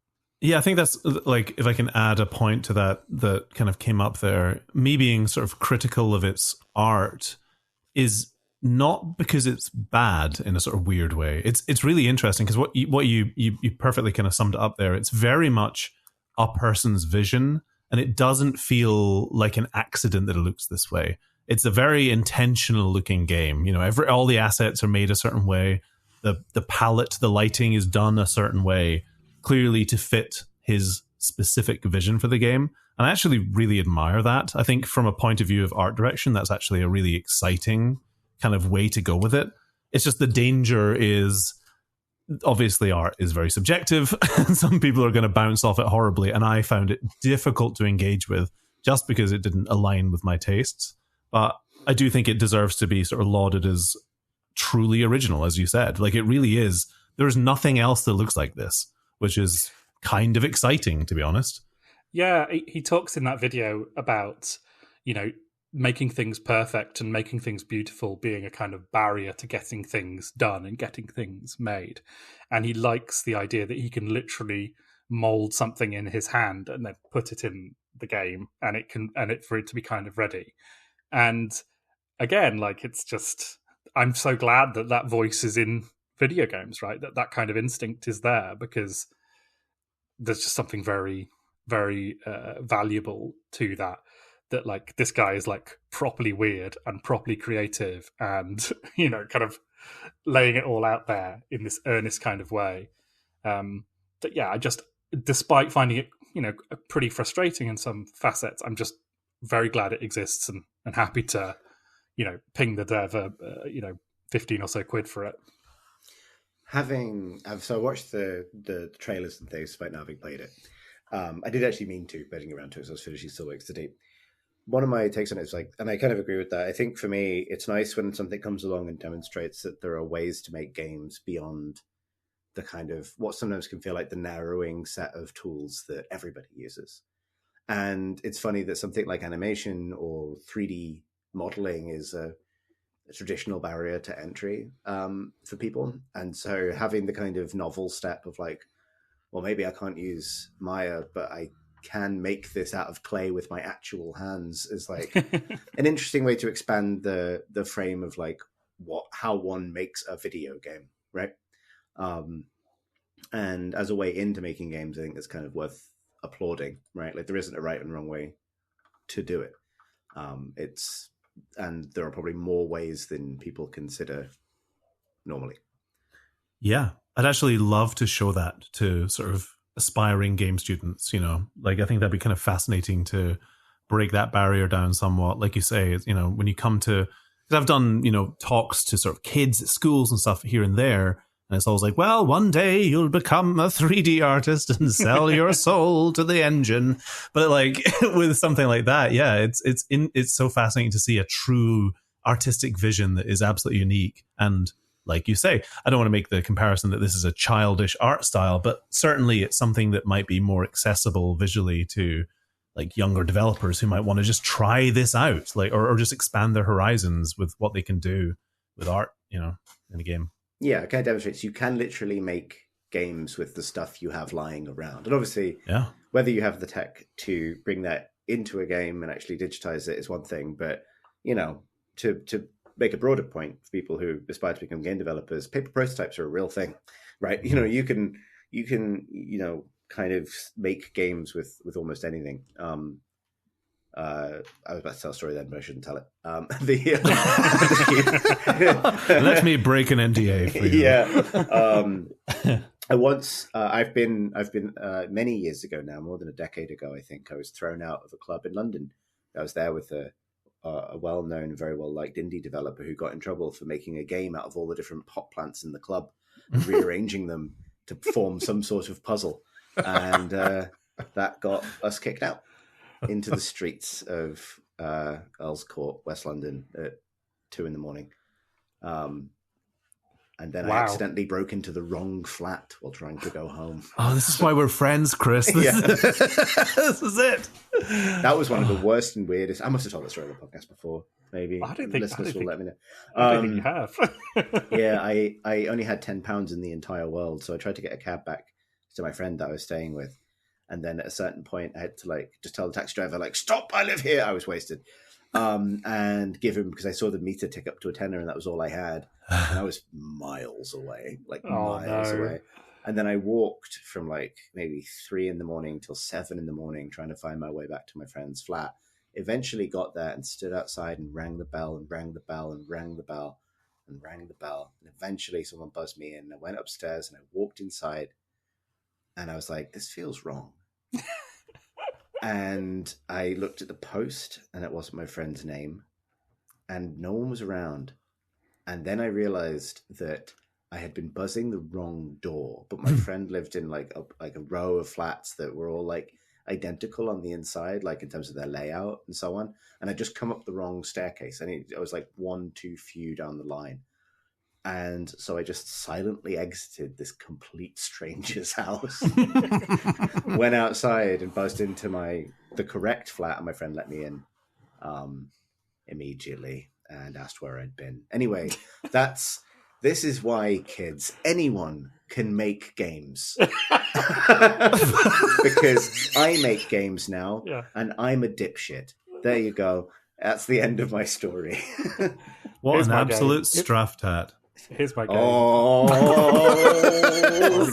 Yeah, I think that's like, if I can add a point to that kind of came up there, me being sort of critical of its art is not because it's bad in a sort of weird way. It's really interesting because what you perfectly kind of summed it up there. It's very much a person's vision, and it doesn't feel like an accident that it looks this way. It's a very intentional looking game. All the assets are made a certain way. The palette, the lighting is done a certain way, clearly to fit his specific vision for the game. And I actually really admire that. I think from a point of view of art direction, that's actually a really exciting kind of way to go with it. It's just the danger is, obviously art is very subjective and some people are going to bounce off it horribly, and I found it difficult to engage with just because it didn't align with my tastes. But I do think it deserves to be sort of lauded as truly original, as you said. Like, it really is. There's nothing else that looks like this, which is kind of exciting, to be honest. Yeah, he talks in that video about, making things perfect and making things beautiful being a kind of barrier to getting things done and getting things made. And he likes the idea that he can literally mold something in his hand and then put it in the game and for it to be kind of ready. And again, like, it's just, I'm so glad that voice is in video games, right? That kind of instinct is there, because there's just something very, very valuable to that like, this guy is like properly weird and properly creative and, kind of laying it all out there in this earnest kind of way. But yeah, I just, despite finding it, pretty frustrating in some facets, I'm just very glad it exists and happy to, ping the dev, 15 or so quid for it. So I watched the trailers and things despite not having played it. I did actually mean to, getting around to it, so I was finishing Still Wakes to Deep. One of my takes on it is like, and I kind of agree with that. I think for me, it's nice when something comes along and demonstrates that there are ways to make games beyond the kind of what sometimes can feel like the narrowing set of tools that everybody uses. And it's funny that something like animation or 3D modeling is a traditional barrier to entry for people. And so having the kind of novel step of like, well, maybe I can't use Maya, but I can make this out of clay with my actual hands is like an interesting way to expand the frame of like how one makes a video game, right? And as a way into making games, I think it's kind of worth applauding, right? Like, there isn't a right and wrong way to do it. And there are probably more ways than people consider normally. Yeah, I'd actually love to show that to sort of aspiring game students, like, I think that'd be kind of fascinating to break that barrier down somewhat. Like you say, when you come to, because I've done, talks to sort of kids at schools and stuff here and there, and it's always like, well, one day you'll become a 3D artist and sell your soul to the engine. But like with something like that, yeah, it's so fascinating to see a true artistic vision that is absolutely unique. And like you say, I don't want to make the comparison that this is a childish art style, but certainly it's something that might be more accessible visually to like younger developers who might want to just try this out, like, or just expand their horizons with what they can do with art, in a game. Yeah, it kind of demonstrates you can literally make games with the stuff you have lying around. And obviously, yeah, whether you have the tech to bring that into a game and actually digitize it is one thing, but, to make a broader point for people who aspire to become game developers, paper prototypes are a real thing, right? You can kind of make games with almost anything. I was about to tell a story then, but I shouldn't tell it. Let me break an NDA for you. Yeah. I've been many years ago now, more than a decade ago, I think, I was thrown out of a club in London. I was there with a well-known, very well-liked indie developer who got in trouble for making a game out of all the different pot plants in the club and rearranging them to form some sort of puzzle. And that got us kicked out into the streets of Earl's Court, West London, at 2 a.m. And then Wow. I accidentally broke into the wrong flat while trying to go home. Oh, this is why we're friends, Chris. This is it. That was one of the worst and weirdest. I must have told that story on the podcast before. Maybe listeners will let me know. I don't think you have. Yeah, I only had £10 in the entire world, so I tried to get a cab back to my friend that I was staying with. And then at a certain point, I had to just tell the taxi driver, stop, I live here. I was wasted. And give him, because I saw the meter tick up to a tenner and that was all I had. And I was miles away, miles away. And then I walked from maybe 3 a.m. till 7 a.m. trying to find my way back to my friend's flat. Eventually got there and stood outside and rang the bell and rang the bell and rang the bell and rang the bell. And eventually someone buzzed me in. I went upstairs and I walked inside and I was like, this feels wrong. And I looked at the post and it wasn't my friend's name and no one was around. And then I realized that I had been buzzing the wrong door, but my friend lived in a row of flats that were all identical on the inside, in terms of their layout and so on. And I'd just come up the wrong staircase. I was 1 too few down the line. And so I just silently exited this complete stranger's house, went outside and buzzed into the correct flat, and my friend let me in immediately and asked where I'd been. Anyway, this is why, kids, anyone can make games. Because I make games now, and I'm a dipshit. There you go. That's the end of my story. What an absolute Straftat. Here's my game. Oh,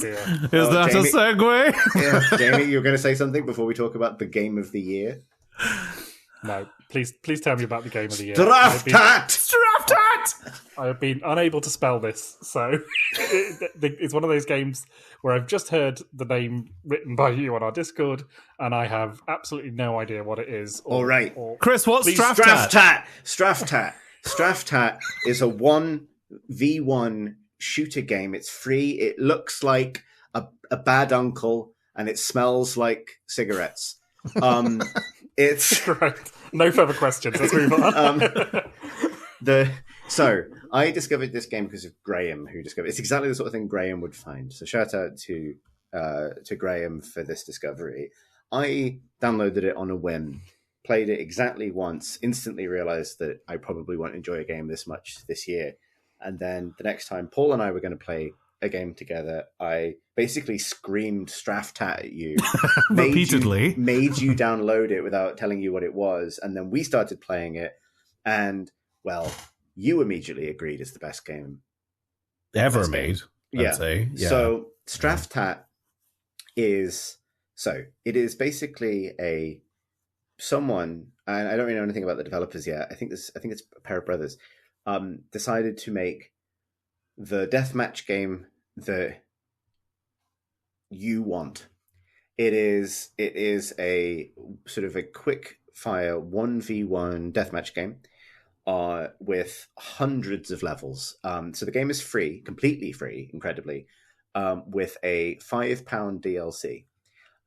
dear. Is that Jamie, a segue? Yeah, Jamie, you were going to say something before we talk about the game of the year? No, please tell me about the game of the year. Straftat! I have been unable to spell this, so it's one of those games where I've just heard the name written by you on our Discord, and I have absolutely no idea what it is. All right. Chris, what's Straftat? Straftat is a 1v1 shooter game. It's free. It looks like a bad uncle, and it smells like cigarettes. It's right. No further questions. Let's move on. So I discovered this game because of Graham, who discovered it's exactly the sort of thing Graham would find. So shout out to Graham for this discovery. I downloaded it on a whim, played it exactly once, instantly realized that I probably won't enjoy a game this much this year. And then the next time Paul and I were going to play a game together, I basically screamed Straftat at you repeatedly, made you download it without telling you what it was, and then we started playing it, and well, you immediately agreed it's the best game ever made. I'd say. Yeah. So Straftat is it is basically someone, and I don't really know anything about the developers yet. I think it's a pair of brothers decided to make the deathmatch game that you want. It is a sort of a quick fire 1v1 deathmatch game with hundreds of levels. So the game is free, completely free, incredibly, with a £5 DLC.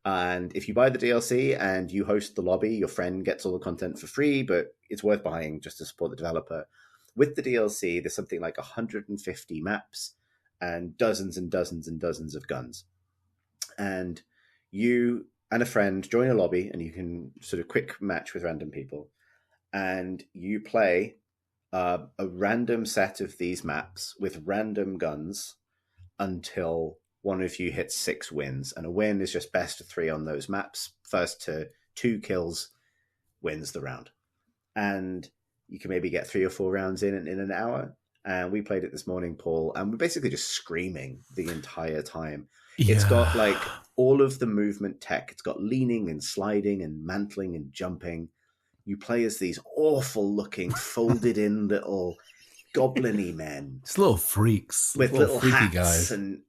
And if you buy the DLC and you host the lobby, your friend gets all the content for free, but it's worth buying just to support the developer. With the DLC, there's something like 150 maps and dozens and dozens and dozens of guns. And you and a friend join a lobby, and you can sort of quick match with random people. And you play a random set of these maps with random guns until one of you hits 6 wins. And a win is just best of 3 on those maps. First to 2 kills wins the round. And you can maybe get 3 or 4 rounds in an hour. And we played it this morning, Paul, and we're basically just screaming the entire time. Yeah. It's got like all of the movement tech. It's got leaning and sliding and mantling and jumping. You play as these awful looking folded in little goblin-y men. It's little freaks. With little freaky hats guys. And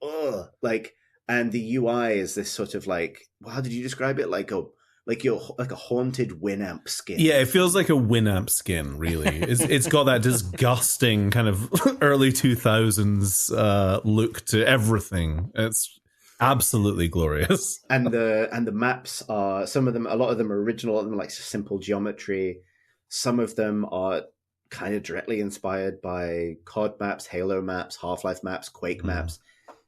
and the UI is this sort of like, how did you describe it? Like a haunted Winamp skin. Yeah, it feels like a Winamp skin, really. It's got that disgusting kind of early 2000s look to everything. It's absolutely glorious. And the maps are, a lot of them are original, a lot of them are like simple geometry. Some of them are kind of directly inspired by COD maps, Halo maps, Half-Life maps, Quake maps.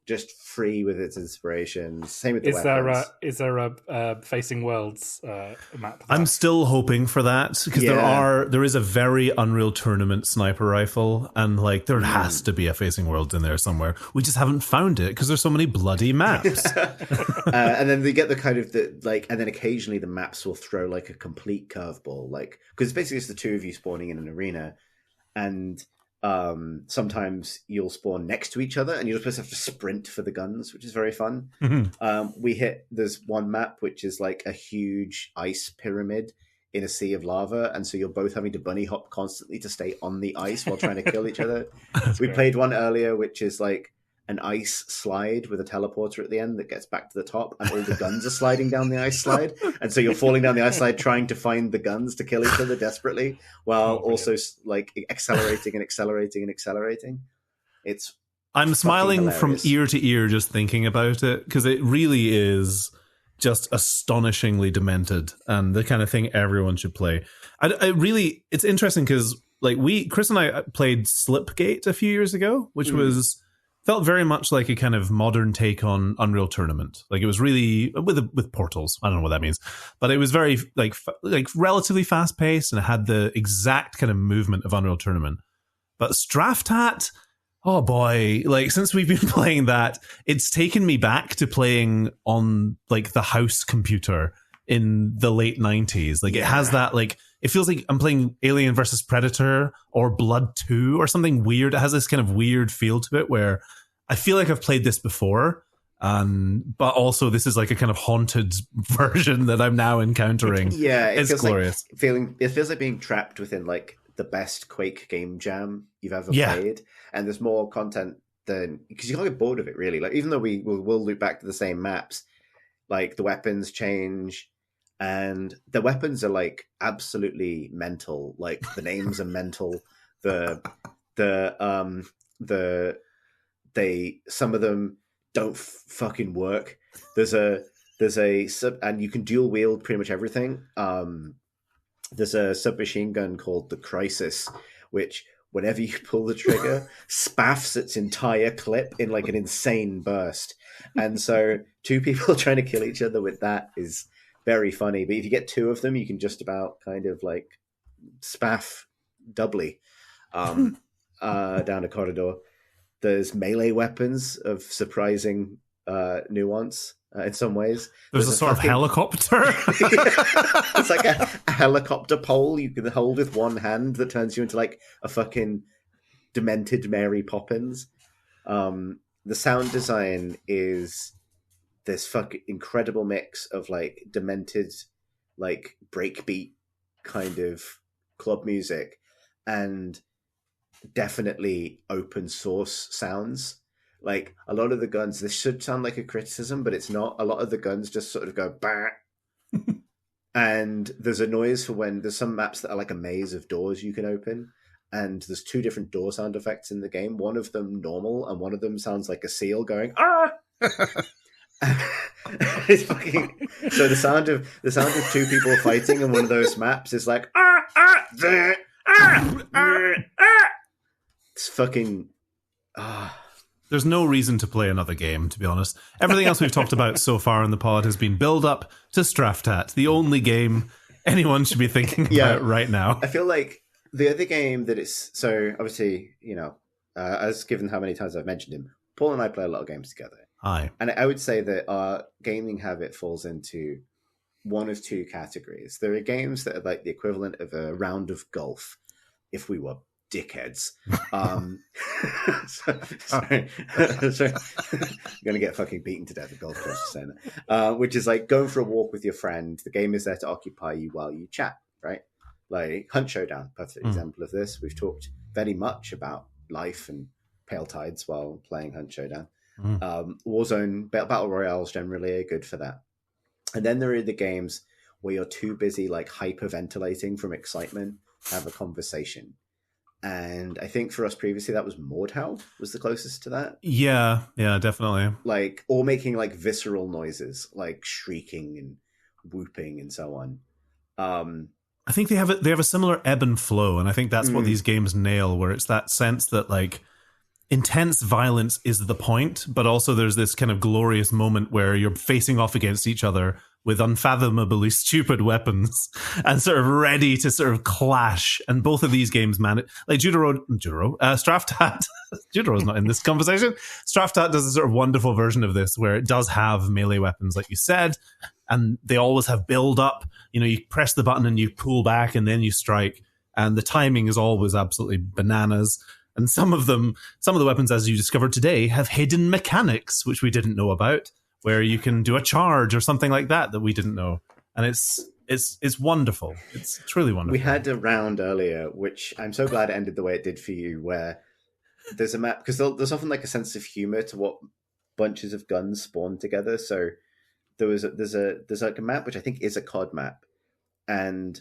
Just free with its inspirations. Same with the weapons. Is there a Facing Worlds map? I'm still hoping for that, because there is a very Unreal Tournament sniper rifle, and like there has to be a Facing Worlds in there somewhere. We just haven't found it because there's so many bloody maps. And then they get the kind of and then occasionally the maps will throw like a complete curveball, like because basically it's the two of you spawning in an arena, and sometimes you'll spawn next to each other and you're supposed to have to sprint for the guns, which is very fun. There's one map which is like a huge ice pyramid in a sea of lava, and so you're both having to bunny hop constantly to stay on the ice while trying to kill each other. We played one earlier which is like an ice slide with a teleporter at the end that gets back to the top, and all the guns are sliding down the ice slide, and so you're falling down the ice slide trying to find the guns to kill each other desperately, while also like accelerating and accelerating and accelerating. I'm smiling from ear to ear just thinking about it, because it really is just astonishingly demented and the kind of thing everyone should play. It's interesting because like Chris and I played Slipgate a few years ago, which felt very much like a kind of modern take on Unreal Tournament. Like it was really with portals. I don't know what that means, but it was very like relatively fast paced, and it had the exact kind of movement of Unreal Tournament. But Straftat, oh boy, like since we've been playing that, it's taken me back to playing on like the house computer in the late 90s. Like it has that, like, it feels like I'm playing Alien versus Predator or Blood 2 or something weird. It has this kind of weird feel to it where I feel like I've played this before, but also this is like a kind of haunted version that I'm now encountering. It's glorious. It feels like being trapped within like the best Quake game jam you've ever played, and there's more content than, because you can't get bored of it really. Like even though we'll loop back to the same maps, like the weapons change. And the weapons are like absolutely mental. Like the names are mental. Some of them don't fucking work. There's a sub, and you can dual wield pretty much everything. There's a submachine gun called the Crisis, which whenever you pull the trigger, spaffs its entire clip in like an insane burst. And so two people trying to kill each other with that is very funny. But if you get two of them, you can just about kind of like spaff doubly down a corridor. There's melee weapons of surprising nuance in some ways. There's a sort of helicopter. It's like a helicopter pole you can hold with one hand that turns you into like a fucking demented Mary Poppins. The sound design is this fucking incredible mix of like demented, like breakbeat kind of club music and definitely open source sounds. Like a lot of the guns, this should sound like a criticism, but it's not. A lot of the guns just sort of go bah. And there's a noise for when there's some maps that are like a maze of doors you can open, and there's two different door sound effects in the game. One of them normal, and one of them sounds like a seal going ah. It's fucking, so the sound of two people fighting in one of those maps is like it's fucking There's no reason to play another game, to be honest. Everything else we've talked about so far in the pod has been build up to Straftat, the only game anyone should be thinking about right now. I feel like the other game that is, so obviously, you know, as given how many times I've mentioned him, Paul and I play a lot of games together. Hi. And I would say that our gaming habit falls into one of two categories. There are games that are like the equivalent of a round of golf if we were dickheads. Sorry. I'm going to get fucking beaten to death at golf course for saying that. Which is like going for a walk with your friend. The game is there to occupy you while you chat, right? Like Hunt Showdown, perfect example of this. We've talked very much about life and pale tides while playing Hunt Showdown. Warzone, battle royales generally are good for that. And then there are the games where you're too busy like hyperventilating from excitement to have a conversation. And I think for us previously that was Mordhau was the closest to that. Yeah, definitely. Like, or making like visceral noises, like shrieking and whooping and so on. I think they have a similar ebb and flow, and I think that's what these games nail, where it's that sense that like intense violence is the point, but also there's this kind of glorious moment where you're facing off against each other with unfathomably stupid weapons and sort of ready to sort of clash. And both of these games, man, like Straftat, Judero's not in this conversation. Straftat does a sort of wonderful version of this where it does have melee weapons, like you said, and they always have build up. You know, you press the button and you pull back and then you strike, and the timing is always absolutely bananas. And some of the weapons, as you discovered today, have hidden mechanics, which we didn't know about, where you can do a charge or something like that we didn't know. And it's wonderful. It's truly wonderful. We had a round earlier, which I'm so glad it ended the way it did for you, where there's a map, because there's often like a sense of humor to what bunches of guns spawn together. So there's like a map which I think is a COD map, and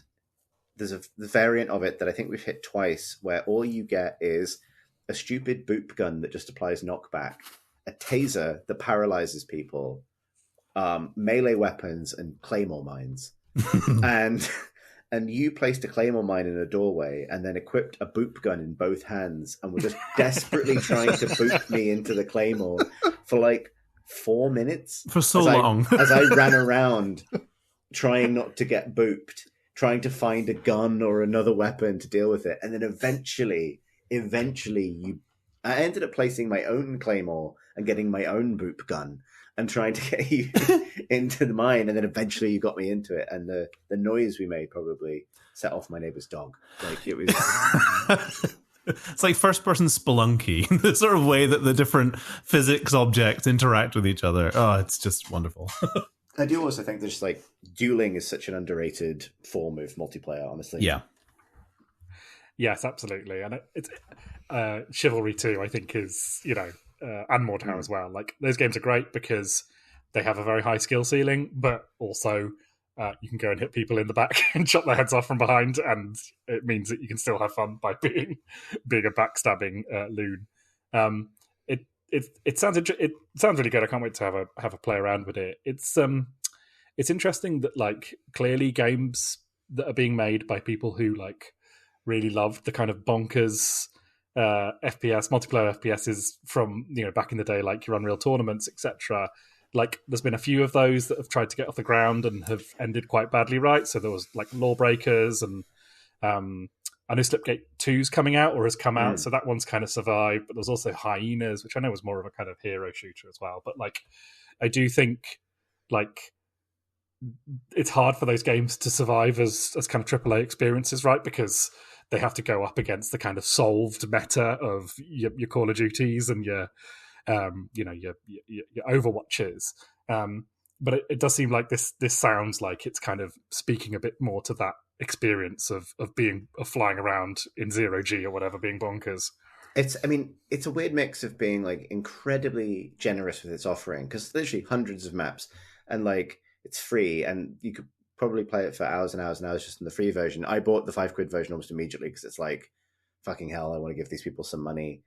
there's the variant of it that I think we've hit twice, where all you get is a stupid boop gun that just applies knockback, a taser that paralyzes people, melee weapons, and claymore mines. and you placed a claymore mine in a doorway and then equipped a boop gun in both hands and were just desperately trying to boop me into the claymore for like 4 minutes. For so long. As I ran around trying not to get booped, trying to find a gun or another weapon to deal with it. And then eventually I ended up placing my own claymore and getting my own boop gun and trying to get you into the mine. And then eventually you got me into it. And the noise we made probably set off my neighbor's dog. Like, it was... It's like first-person Spelunky, the sort of way that the different physics objects interact with each other. Oh, it's just wonderful. I do also think there's like dueling is such an underrated form of multiplayer, honestly. Yeah. Yes, absolutely. And it's Chivalry 2, I think, is, you know, and Mordhau as well. Like, those games are great because they have a very high skill ceiling, but also you can go and hit people in the back and chop their heads off from behind, and it means that you can still have fun by being a backstabbing loon. It sounds really good. I can't wait to have a play around with it. It's interesting that, like, clearly games that are being made by people who like really love the kind of bonkers FPS, multiplayer FPSs from, you know, back in the day, like your Unreal tournaments, etc. Like, there's been a few of those that have tried to get off the ground and have ended quite badly, right? So there was like Lawbreakers, and I know Slipgate 2's coming out or has come out, so that one's kind of survived. But there's also Hyenas, which I know was more of a kind of hero shooter as well. But like, I do think like it's hard for those games to survive as kind of AAA experiences, right? Because they have to go up against the kind of solved meta of your Call of Duties and your Overwatches. But it does seem like this sounds like it's kind of speaking a bit more to that experience of flying around in 0G or whatever, being bonkers. It's a weird mix of being like incredibly generous with its offering, because there's literally hundreds of maps, and like it's free, and you could probably play it for hours and hours and hours just in the free version. I bought the £5 version almost immediately because it's like, fucking hell, I want to give these people some money.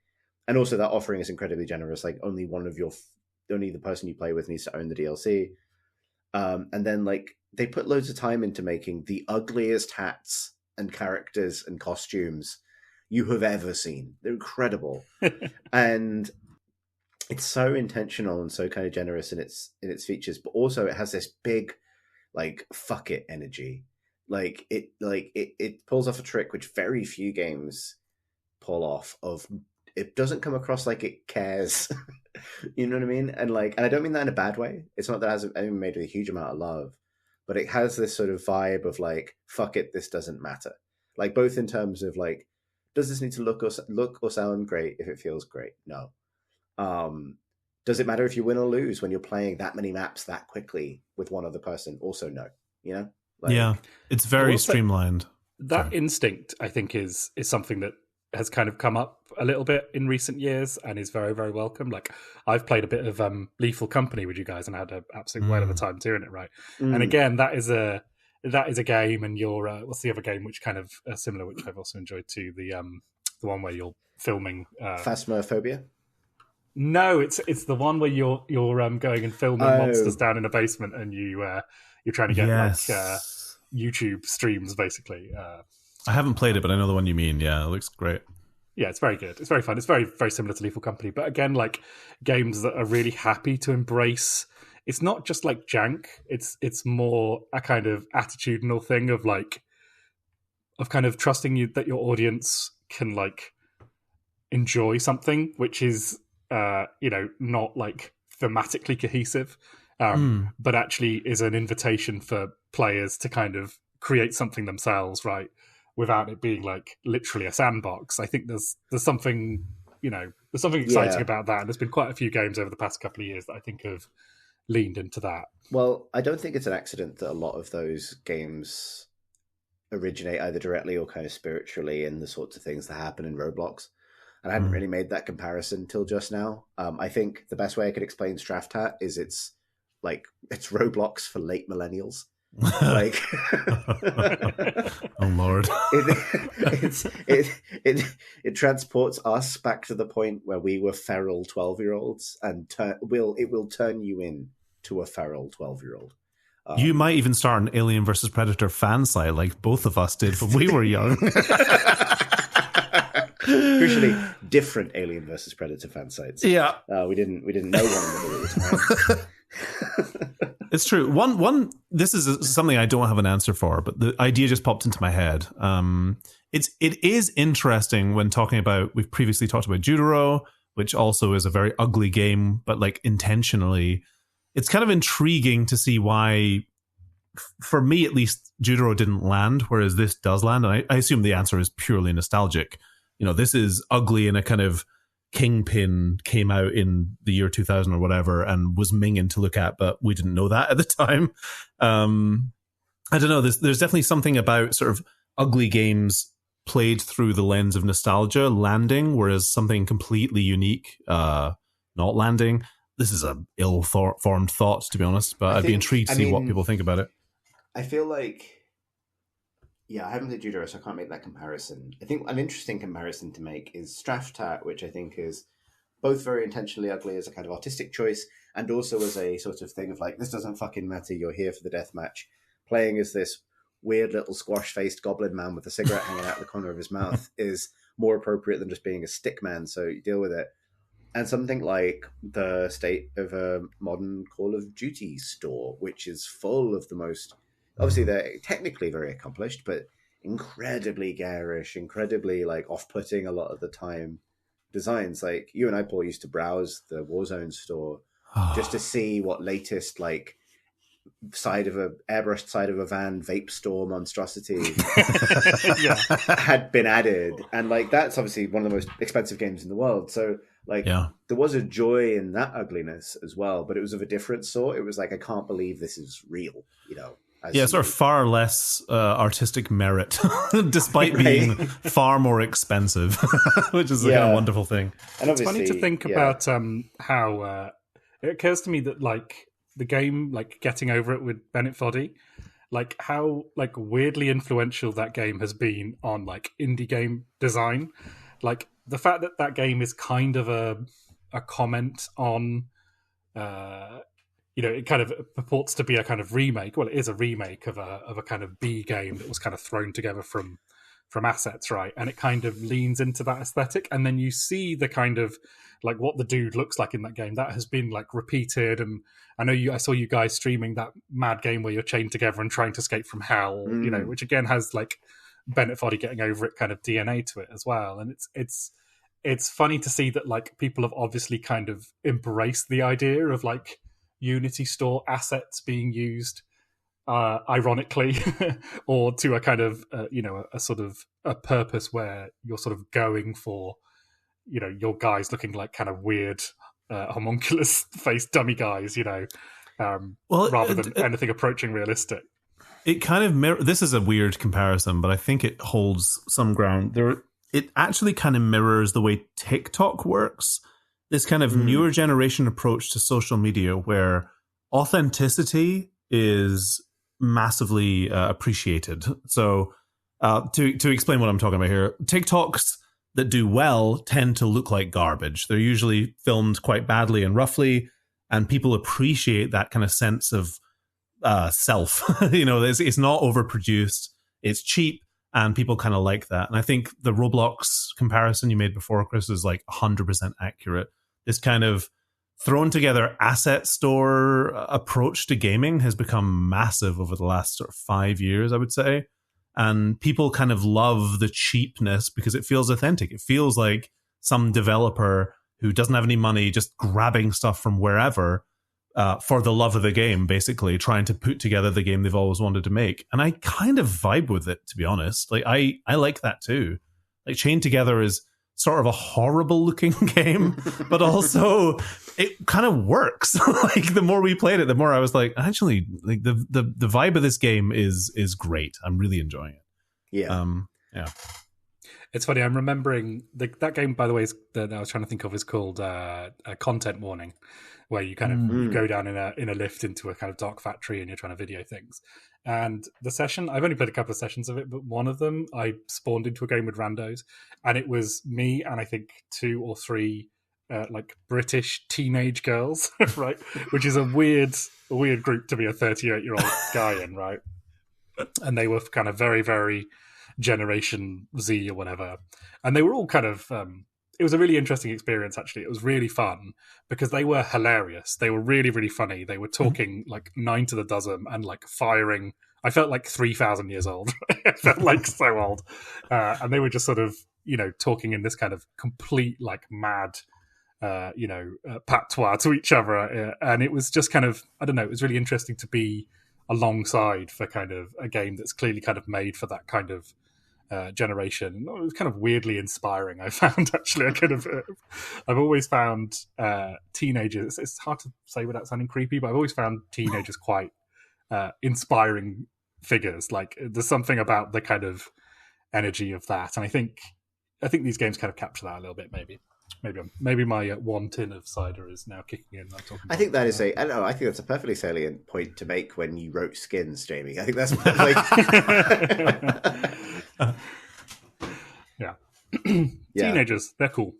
And also that offering is incredibly generous. Like, only the person you play with needs to own the DLC. And then like they put loads of time into making the ugliest hats and characters and costumes you have ever seen. They're incredible. And it's so intentional and so kind of generous in its features, but also it has this big, like, fuck it energy. Like it pulls off a trick which very few games pull off. Of it doesn't come across like it cares. You know what I mean? And I don't mean that in a bad way. It's not that it hasn't been made with a huge amount of love, but it has this sort of vibe of like, fuck it, this doesn't matter. Like, both in terms of like, does this need to look or sound great if it feels great? No. Does it matter if you win or lose when you're playing that many maps that quickly with one other person? Also, no. You know? Like, yeah, it's very streamlined. That instinct, I think, is something that has kind of come up a little bit in recent years and is very, very welcome. Like, I've played a bit of Lethal Company with you guys and had an absolute whale of a time doing it, right? And again, that is a game, and you're what's the other game which kind of similar, which I've also enjoyed too, the one where you're filming Phasmophobia? No, it's the one where you're going and filming monsters down in a basement, and you're trying to get YouTube streams, basically. I haven't played it, but I know the one you mean. Yeah, it looks great. Yeah, it's very good. It's very fun. It's very, very similar to Lethal Company. But again, like games that are really happy to embrace, it's not just like jank. It's more a kind of attitudinal thing of like, of kind of trusting you that your audience can like enjoy something, which is, not like thematically cohesive, but actually is an invitation for players to kind of create something themselves, right? Without it being like literally a sandbox. I think there's something, there's something exciting about that. And there's been quite a few games over the past couple of years that I think have leaned into that. Well, I don't think it's an accident that a lot of those games originate either directly or kind of spiritually in the sorts of things that happen in Roblox. And I hadn't really made that comparison till just now. I think the best way I could explain Straftat is it's Roblox for late millennials. Like, oh Lord, it transports us back to the point where we were feral 12-year-olds, and it will turn you in to a feral 12-year-old. You might even start an Alien versus Predator fan site like both of us did when we were young. Crucially, different Alien versus Predator fan sites. Yeah, we didn't know one another at the time. It's true. One. This is something I don't have an answer for, but the idea just popped into my head. It is interesting when talking about. We've previously talked about Judero, which also is a very ugly game, but like intentionally, it's kind of intriguing to see why. For me, at least, Judero didn't land, whereas this does land, and I assume the answer is purely nostalgic. This is ugly in a kind of Kingpin came out in the year 2000 or whatever and was minging to look at, but we didn't know that at the time. I don't know. There's definitely something about sort of ugly games played through the lens of nostalgia landing, whereas something completely unique not landing. This is a ill-formed thought, to be honest, but I'd be intrigued to see what people think about it. I feel like, I haven't played Judero, so I can't make that comparison. I think an interesting comparison to make is Straftat, which I think is both very intentionally ugly as a kind of artistic choice, and also as a sort of thing of like, this doesn't fucking matter, you're here for the deathmatch. Playing as this weird little squash-faced goblin man with a cigarette hanging out the corner of his mouth is more appropriate than just being a stick man, so you deal with it. And something like the state of a modern Call of Duty store, which is full of the most... Obviously, they're technically very accomplished, but incredibly garish, incredibly like off-putting a lot of the time designs. Like you and I, Paul, used to browse the Warzone store just to see what latest like airbrushed side of a van vape store monstrosity had been added, and like that's obviously one of the most expensive games in the world. So like there was a joy in that ugliness as well, but it was of a different sort. It was like, I can't believe this is real, sort of far less artistic merit, despite being far more expensive, which is a kind of wonderful thing. And it's funny to think about how it occurs to me that like the game, like Getting Over It with Bennett Foddy, like how like weirdly influential that game has been on like indie game design. Like the fact that that game is kind of a comment on. It kind of purports to be a kind of remake. Well, it is a remake of a kind of B game that was kind of thrown together from assets, right? And it kind of leans into that aesthetic. And then you see the kind of like what the dude looks like in that game. That has been like repeated. And I saw you guys streaming that mad game where you're chained together and trying to escape from hell, which again has like Bennett Foddy Getting Over It kind of DNA to it as well. And it's funny to see that like people have obviously kind of embraced the idea of like Unity store assets being used ironically or to a kind of a sort of a purpose where you're sort of going for your guys looking like kind of weird homunculus faced dummy guys rather than anything approaching realistic. It kind of this is a weird comparison, but I think it holds some ground there. It actually kind of mirrors the way TikTok works. This kind of newer generation approach to social media where authenticity is massively appreciated. So to explain what I'm talking about here, TikToks that do well tend to look like garbage. They're usually filmed quite badly and roughly, and people appreciate that kind of sense of self. It's not overproduced. It's cheap, and people kind of like that. And I think the Roblox comparison you made before, Chris, is like 100% accurate. This kind of thrown together asset store approach to gaming has become massive over the last sort of 5 years, I would say. And people kind of love the cheapness because it feels authentic. It feels like some developer who doesn't have any money just grabbing stuff from wherever for the love of the game, basically trying to put together the game they've always wanted to make. And I kind of vibe with it, to be honest. Like I like that too. Like Chained Together is sort of a horrible looking game, but also it kind of works. Like the more we played it, the more I was like, actually, like the vibe of this game is great. I'm really enjoying it. Yeah. Yeah. It's funny. I'm remembering that game, by the way, that I was trying to think of is called Content Warning, where you kind of you go down in a lift into a kind of dark factory and you're trying to video things. And the session, I've only played a couple of sessions of it, but one of them I spawned into a game with randos, and it was me and I think 2 or 3 like British teenage girls, right? Which is a weird group to be a 38-year-old guy in, right? And they were kind of very, very Generation Z or whatever, and they were all kind of it was a really interesting experience. Actually, it was really fun because they were hilarious. They were really, really funny. They were talking like 9 to the dozen and like firing. I felt like 3,000 years old. I felt like so old, and they were just sort of talking in this kind of complete like mad patois to each other, and it was just kind of, I don't know, it was really interesting to be alongside for kind of a game that's clearly kind of made for that kind of generation. It was kind of weirdly inspiring, I found. Actually, I've always found teenagers, it's hard to say without sounding creepy, but I've always found teenagers quite inspiring figures. Like there's something about the kind of energy of that, and I think these games kind of capture that a little bit. Maybe my 1 tin of cider is now kicking in. I think that is I don't know. I think that's a perfectly salient point to make when you wrote Skins, Jamie. I think that's like, yeah. Teenagers, they're cool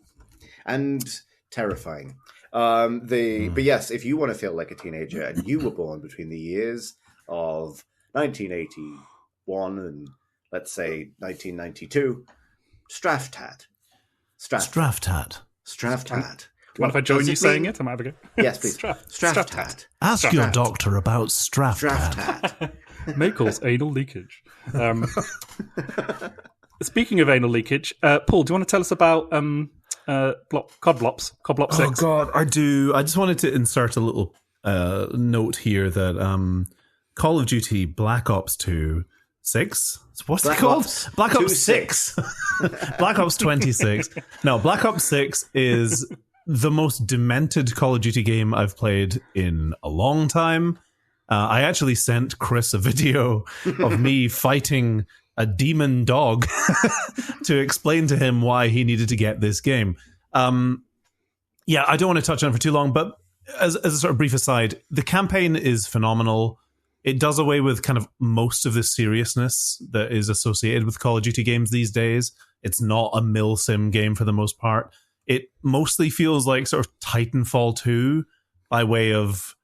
and terrifying. But yes, if you want to feel like a teenager and you were born between the years of 1981 and let's say 1992, Straftat. What if I join you saying it? I might have a go. Yes, please. Straftat. Ask your doctor about Straftat. May cause anal leakage. Speaking of anal leakage, Paul, do you want to tell us about Codblop 6? Oh God, I do. I just wanted to insert a little note here that Call of Duty Black Ops 2 6. What's it called? Black Ops 6. Black Ops 26. No, Black Ops 6 is the most demented Call of Duty game I've played in a long time. I actually sent Chris a video of me fighting a demon dog to explain to him why he needed to get this game. I don't want to touch on it for too long, but as a sort of brief aside, the campaign is phenomenal. It does away with kind of most of the seriousness that is associated with Call of Duty games these days. It's not a milsim game for the most part. It mostly feels like sort of Titanfall 2 by way of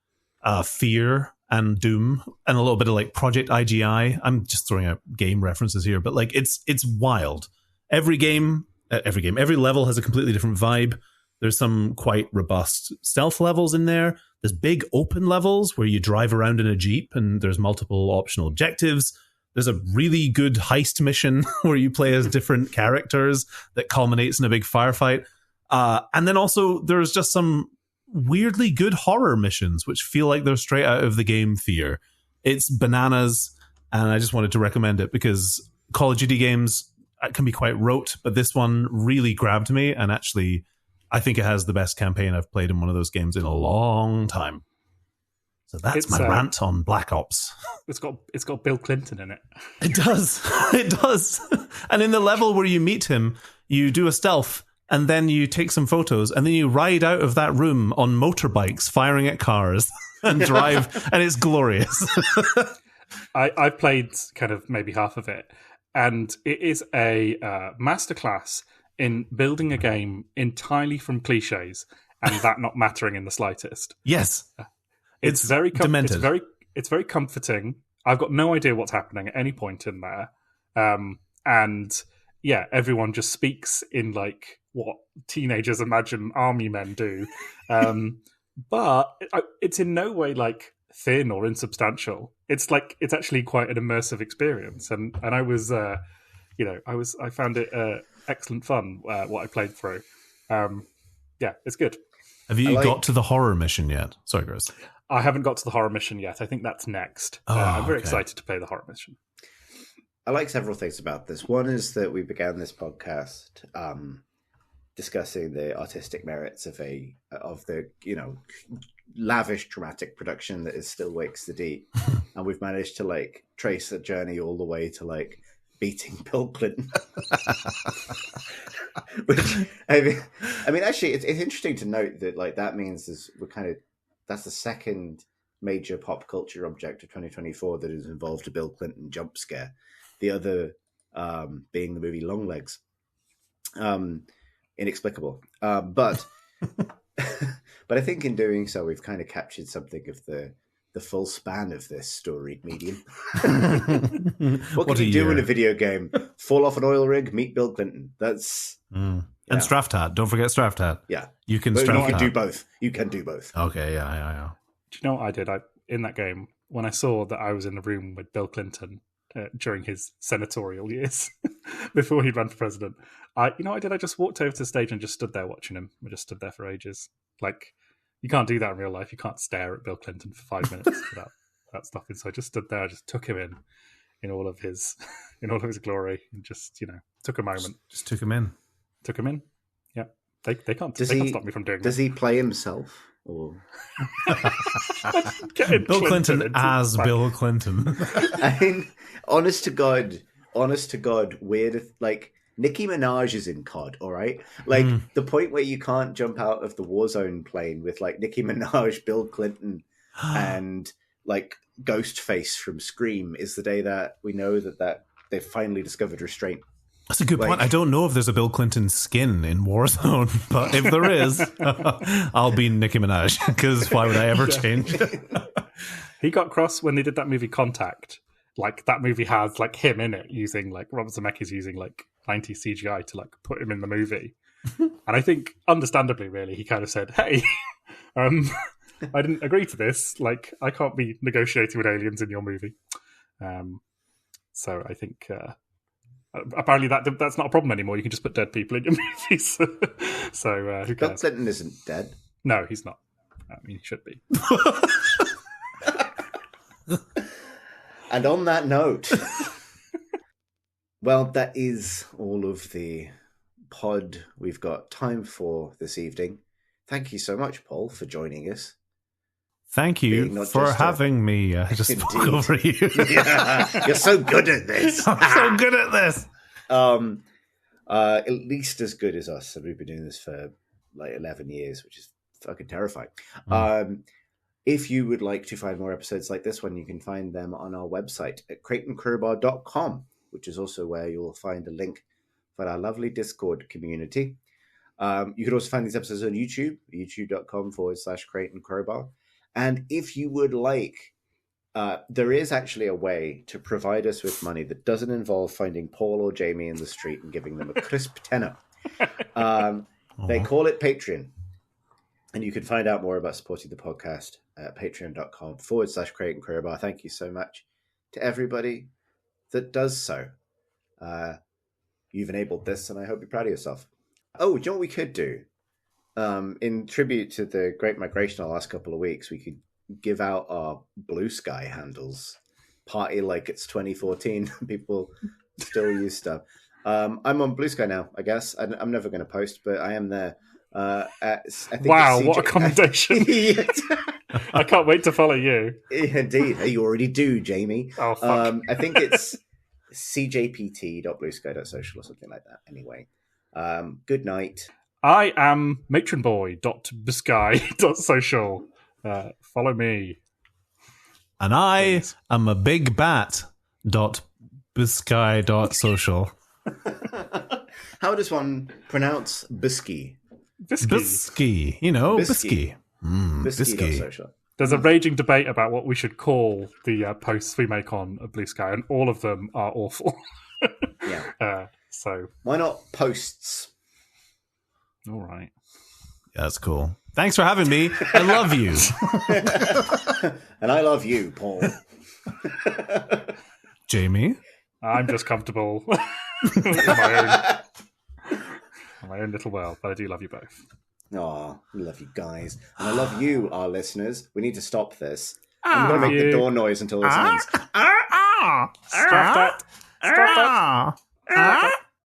Fear and Doom and a little bit of like Project IGI. I'm just throwing out game references here, but like it's wild. Every level has a completely different vibe. There's some quite robust stealth levels in there. There's big open levels where you drive around in a Jeep and there's multiple optional objectives. There's a really good heist mission where you play as different characters that culminates in a big firefight. And then also there's just some weirdly good horror missions which feel like they're straight out of the game Fear. It's bananas, and I just wanted to recommend it because Call of Duty games can be quite rote, but this one really grabbed me, and actually I think it has the best campaign I've played in one of those games in a long time. So that's my rant on Black Ops. It's got Bill Clinton in it. It does. It does. And in the level where you meet him, you do a stealth, and then you take some photos, and then you ride out of that room on motorbikes, firing at cars, and drive, and it's glorious. I played kind of maybe half of it, and it is a masterclass in building a game entirely from cliches and that not mattering in the slightest. Yes. It's very demented. it's very comforting. I've got no idea what's happening at any point in there, and yeah, everyone just speaks in like what teenagers imagine army men do, but it's in no way like thin or insubstantial. It's actually quite an immersive experience, and I was I found it excellent fun what I played through. Yeah, it's good. Have you got to the horror mission yet? Sorry, Chris. I haven't got to the horror mission yet. I think that's next. I'm very excited to play the horror mission. I like several things about this. One is that we began this podcast discussing the artistic merits of the lavish dramatic production that is Still Wakes the Deep, and we've managed to like trace the journey all the way to like beating Bill Clinton. Which I mean, actually, it's interesting to note that like that means that's the second major pop culture object of 2024 that has involved a Bill Clinton jump scare. The other being the movie Longlegs. Inexplicable, but but I think in doing so, we've kind of captured something of the full span of this storied medium. What can you do in a video game? Fall off an oil rig, meet Bill Clinton. That's and Straftat. Don't forget Straftat. Yeah, you can. You can do both. You can do both. Okay, yeah. Do you know what I did? In that game, when I saw that I was in the room with Bill Clinton during his senatorial years, before he ran for president, I just walked over to the stage and just stood there watching him. I just stood there for ages. Like, you can't do that in real life. You can't stare at Bill Clinton for 5 minutes without stopping. So I just stood there. I just took him in all of his glory, and just took a moment. Just took him in. Took him in. Yeah, they can't stop me from doing that. Does he play himself? Or Bill Clinton as Bill Clinton. I mean, honest to God, weird. Like, Nicki Minaj is in COD, all right? Like, the point where you can't jump out of the Warzone plane with, like, Nicki Minaj, Bill Clinton, and, like, Ghostface from Scream is the day that we know that they've finally discovered restraint. That's a good point. I don't know if there's a Bill Clinton skin in Warzone, but if there is, I'll be Nicki Minaj, because why would I ever change? He got cross when they did that movie Contact. Like, that movie has like him in it, using like Robert Zemeckis using like 90s CGI to like put him in the movie. And I think, understandably, really, he kind of said, "Hey, I didn't agree to this. Like, I can't be negotiating with aliens in your movie." So I think. Apparently that's not a problem anymore. You can just put dead people in your movies. So who cares? Bill Clinton isn't dead. No, he's not. I mean, he should be. And on that note, well, that is all of the pod we've got time for this evening. Thank you so much, Paul, for joining us. Thank you for having me. I just spoke over you. Yeah, you're so good at this. I'm so good at this. At least as good as us. And we've been doing this for like 11 years, which is fucking terrifying. If you would like to find more episodes like this one, you can find them on our website at crateandcrowbar.com, which is also where you'll find a link for our lovely Discord community. You can also find these episodes on YouTube, youtube.com/crateandcrowbar. And if you would like, there is actually a way to provide us with money that doesn't involve finding Paul or Jamie in the street and giving them a crisp tenner. They call it Patreon. And you can find out more about supporting the podcast at patreon.com/crateandcrowbar. Thank you so much to everybody that does so. You've enabled this, and I hope you're proud of yourself. Oh, do you know what we could do? In tribute to the Great Migration the last couple of weeks, we could give out our Blue Sky handles. Party like it's 2014. People still use stuff. I'm on Blue Sky now, I guess. I'm never going to post, but I am there. I think wow, what a commendation. I can't wait to follow you. Indeed. You already do, Jamie. Oh, fuck. I think it's cjpt.bluesky.social or something like that. Anyway, good night. I am matronboy.bisky.social. Follow me. And I am a big bat.bisky.social. How does one pronounce Bisky? Bisky. You know, Bisky. Bisky.social. There's a raging debate about what we should call the posts we make on Blue Sky, and all of them are awful. Yeah. So why not posts? All right. Yeah, that's cool. Thanks for having me. I love you. And I love you, Paul. Jamie? I'm just comfortable in my own little world, but I do love you both. Oh, we love you guys. And I love you, our listeners. We need to stop this. I'm going to make the door noise until this ends. Straftat.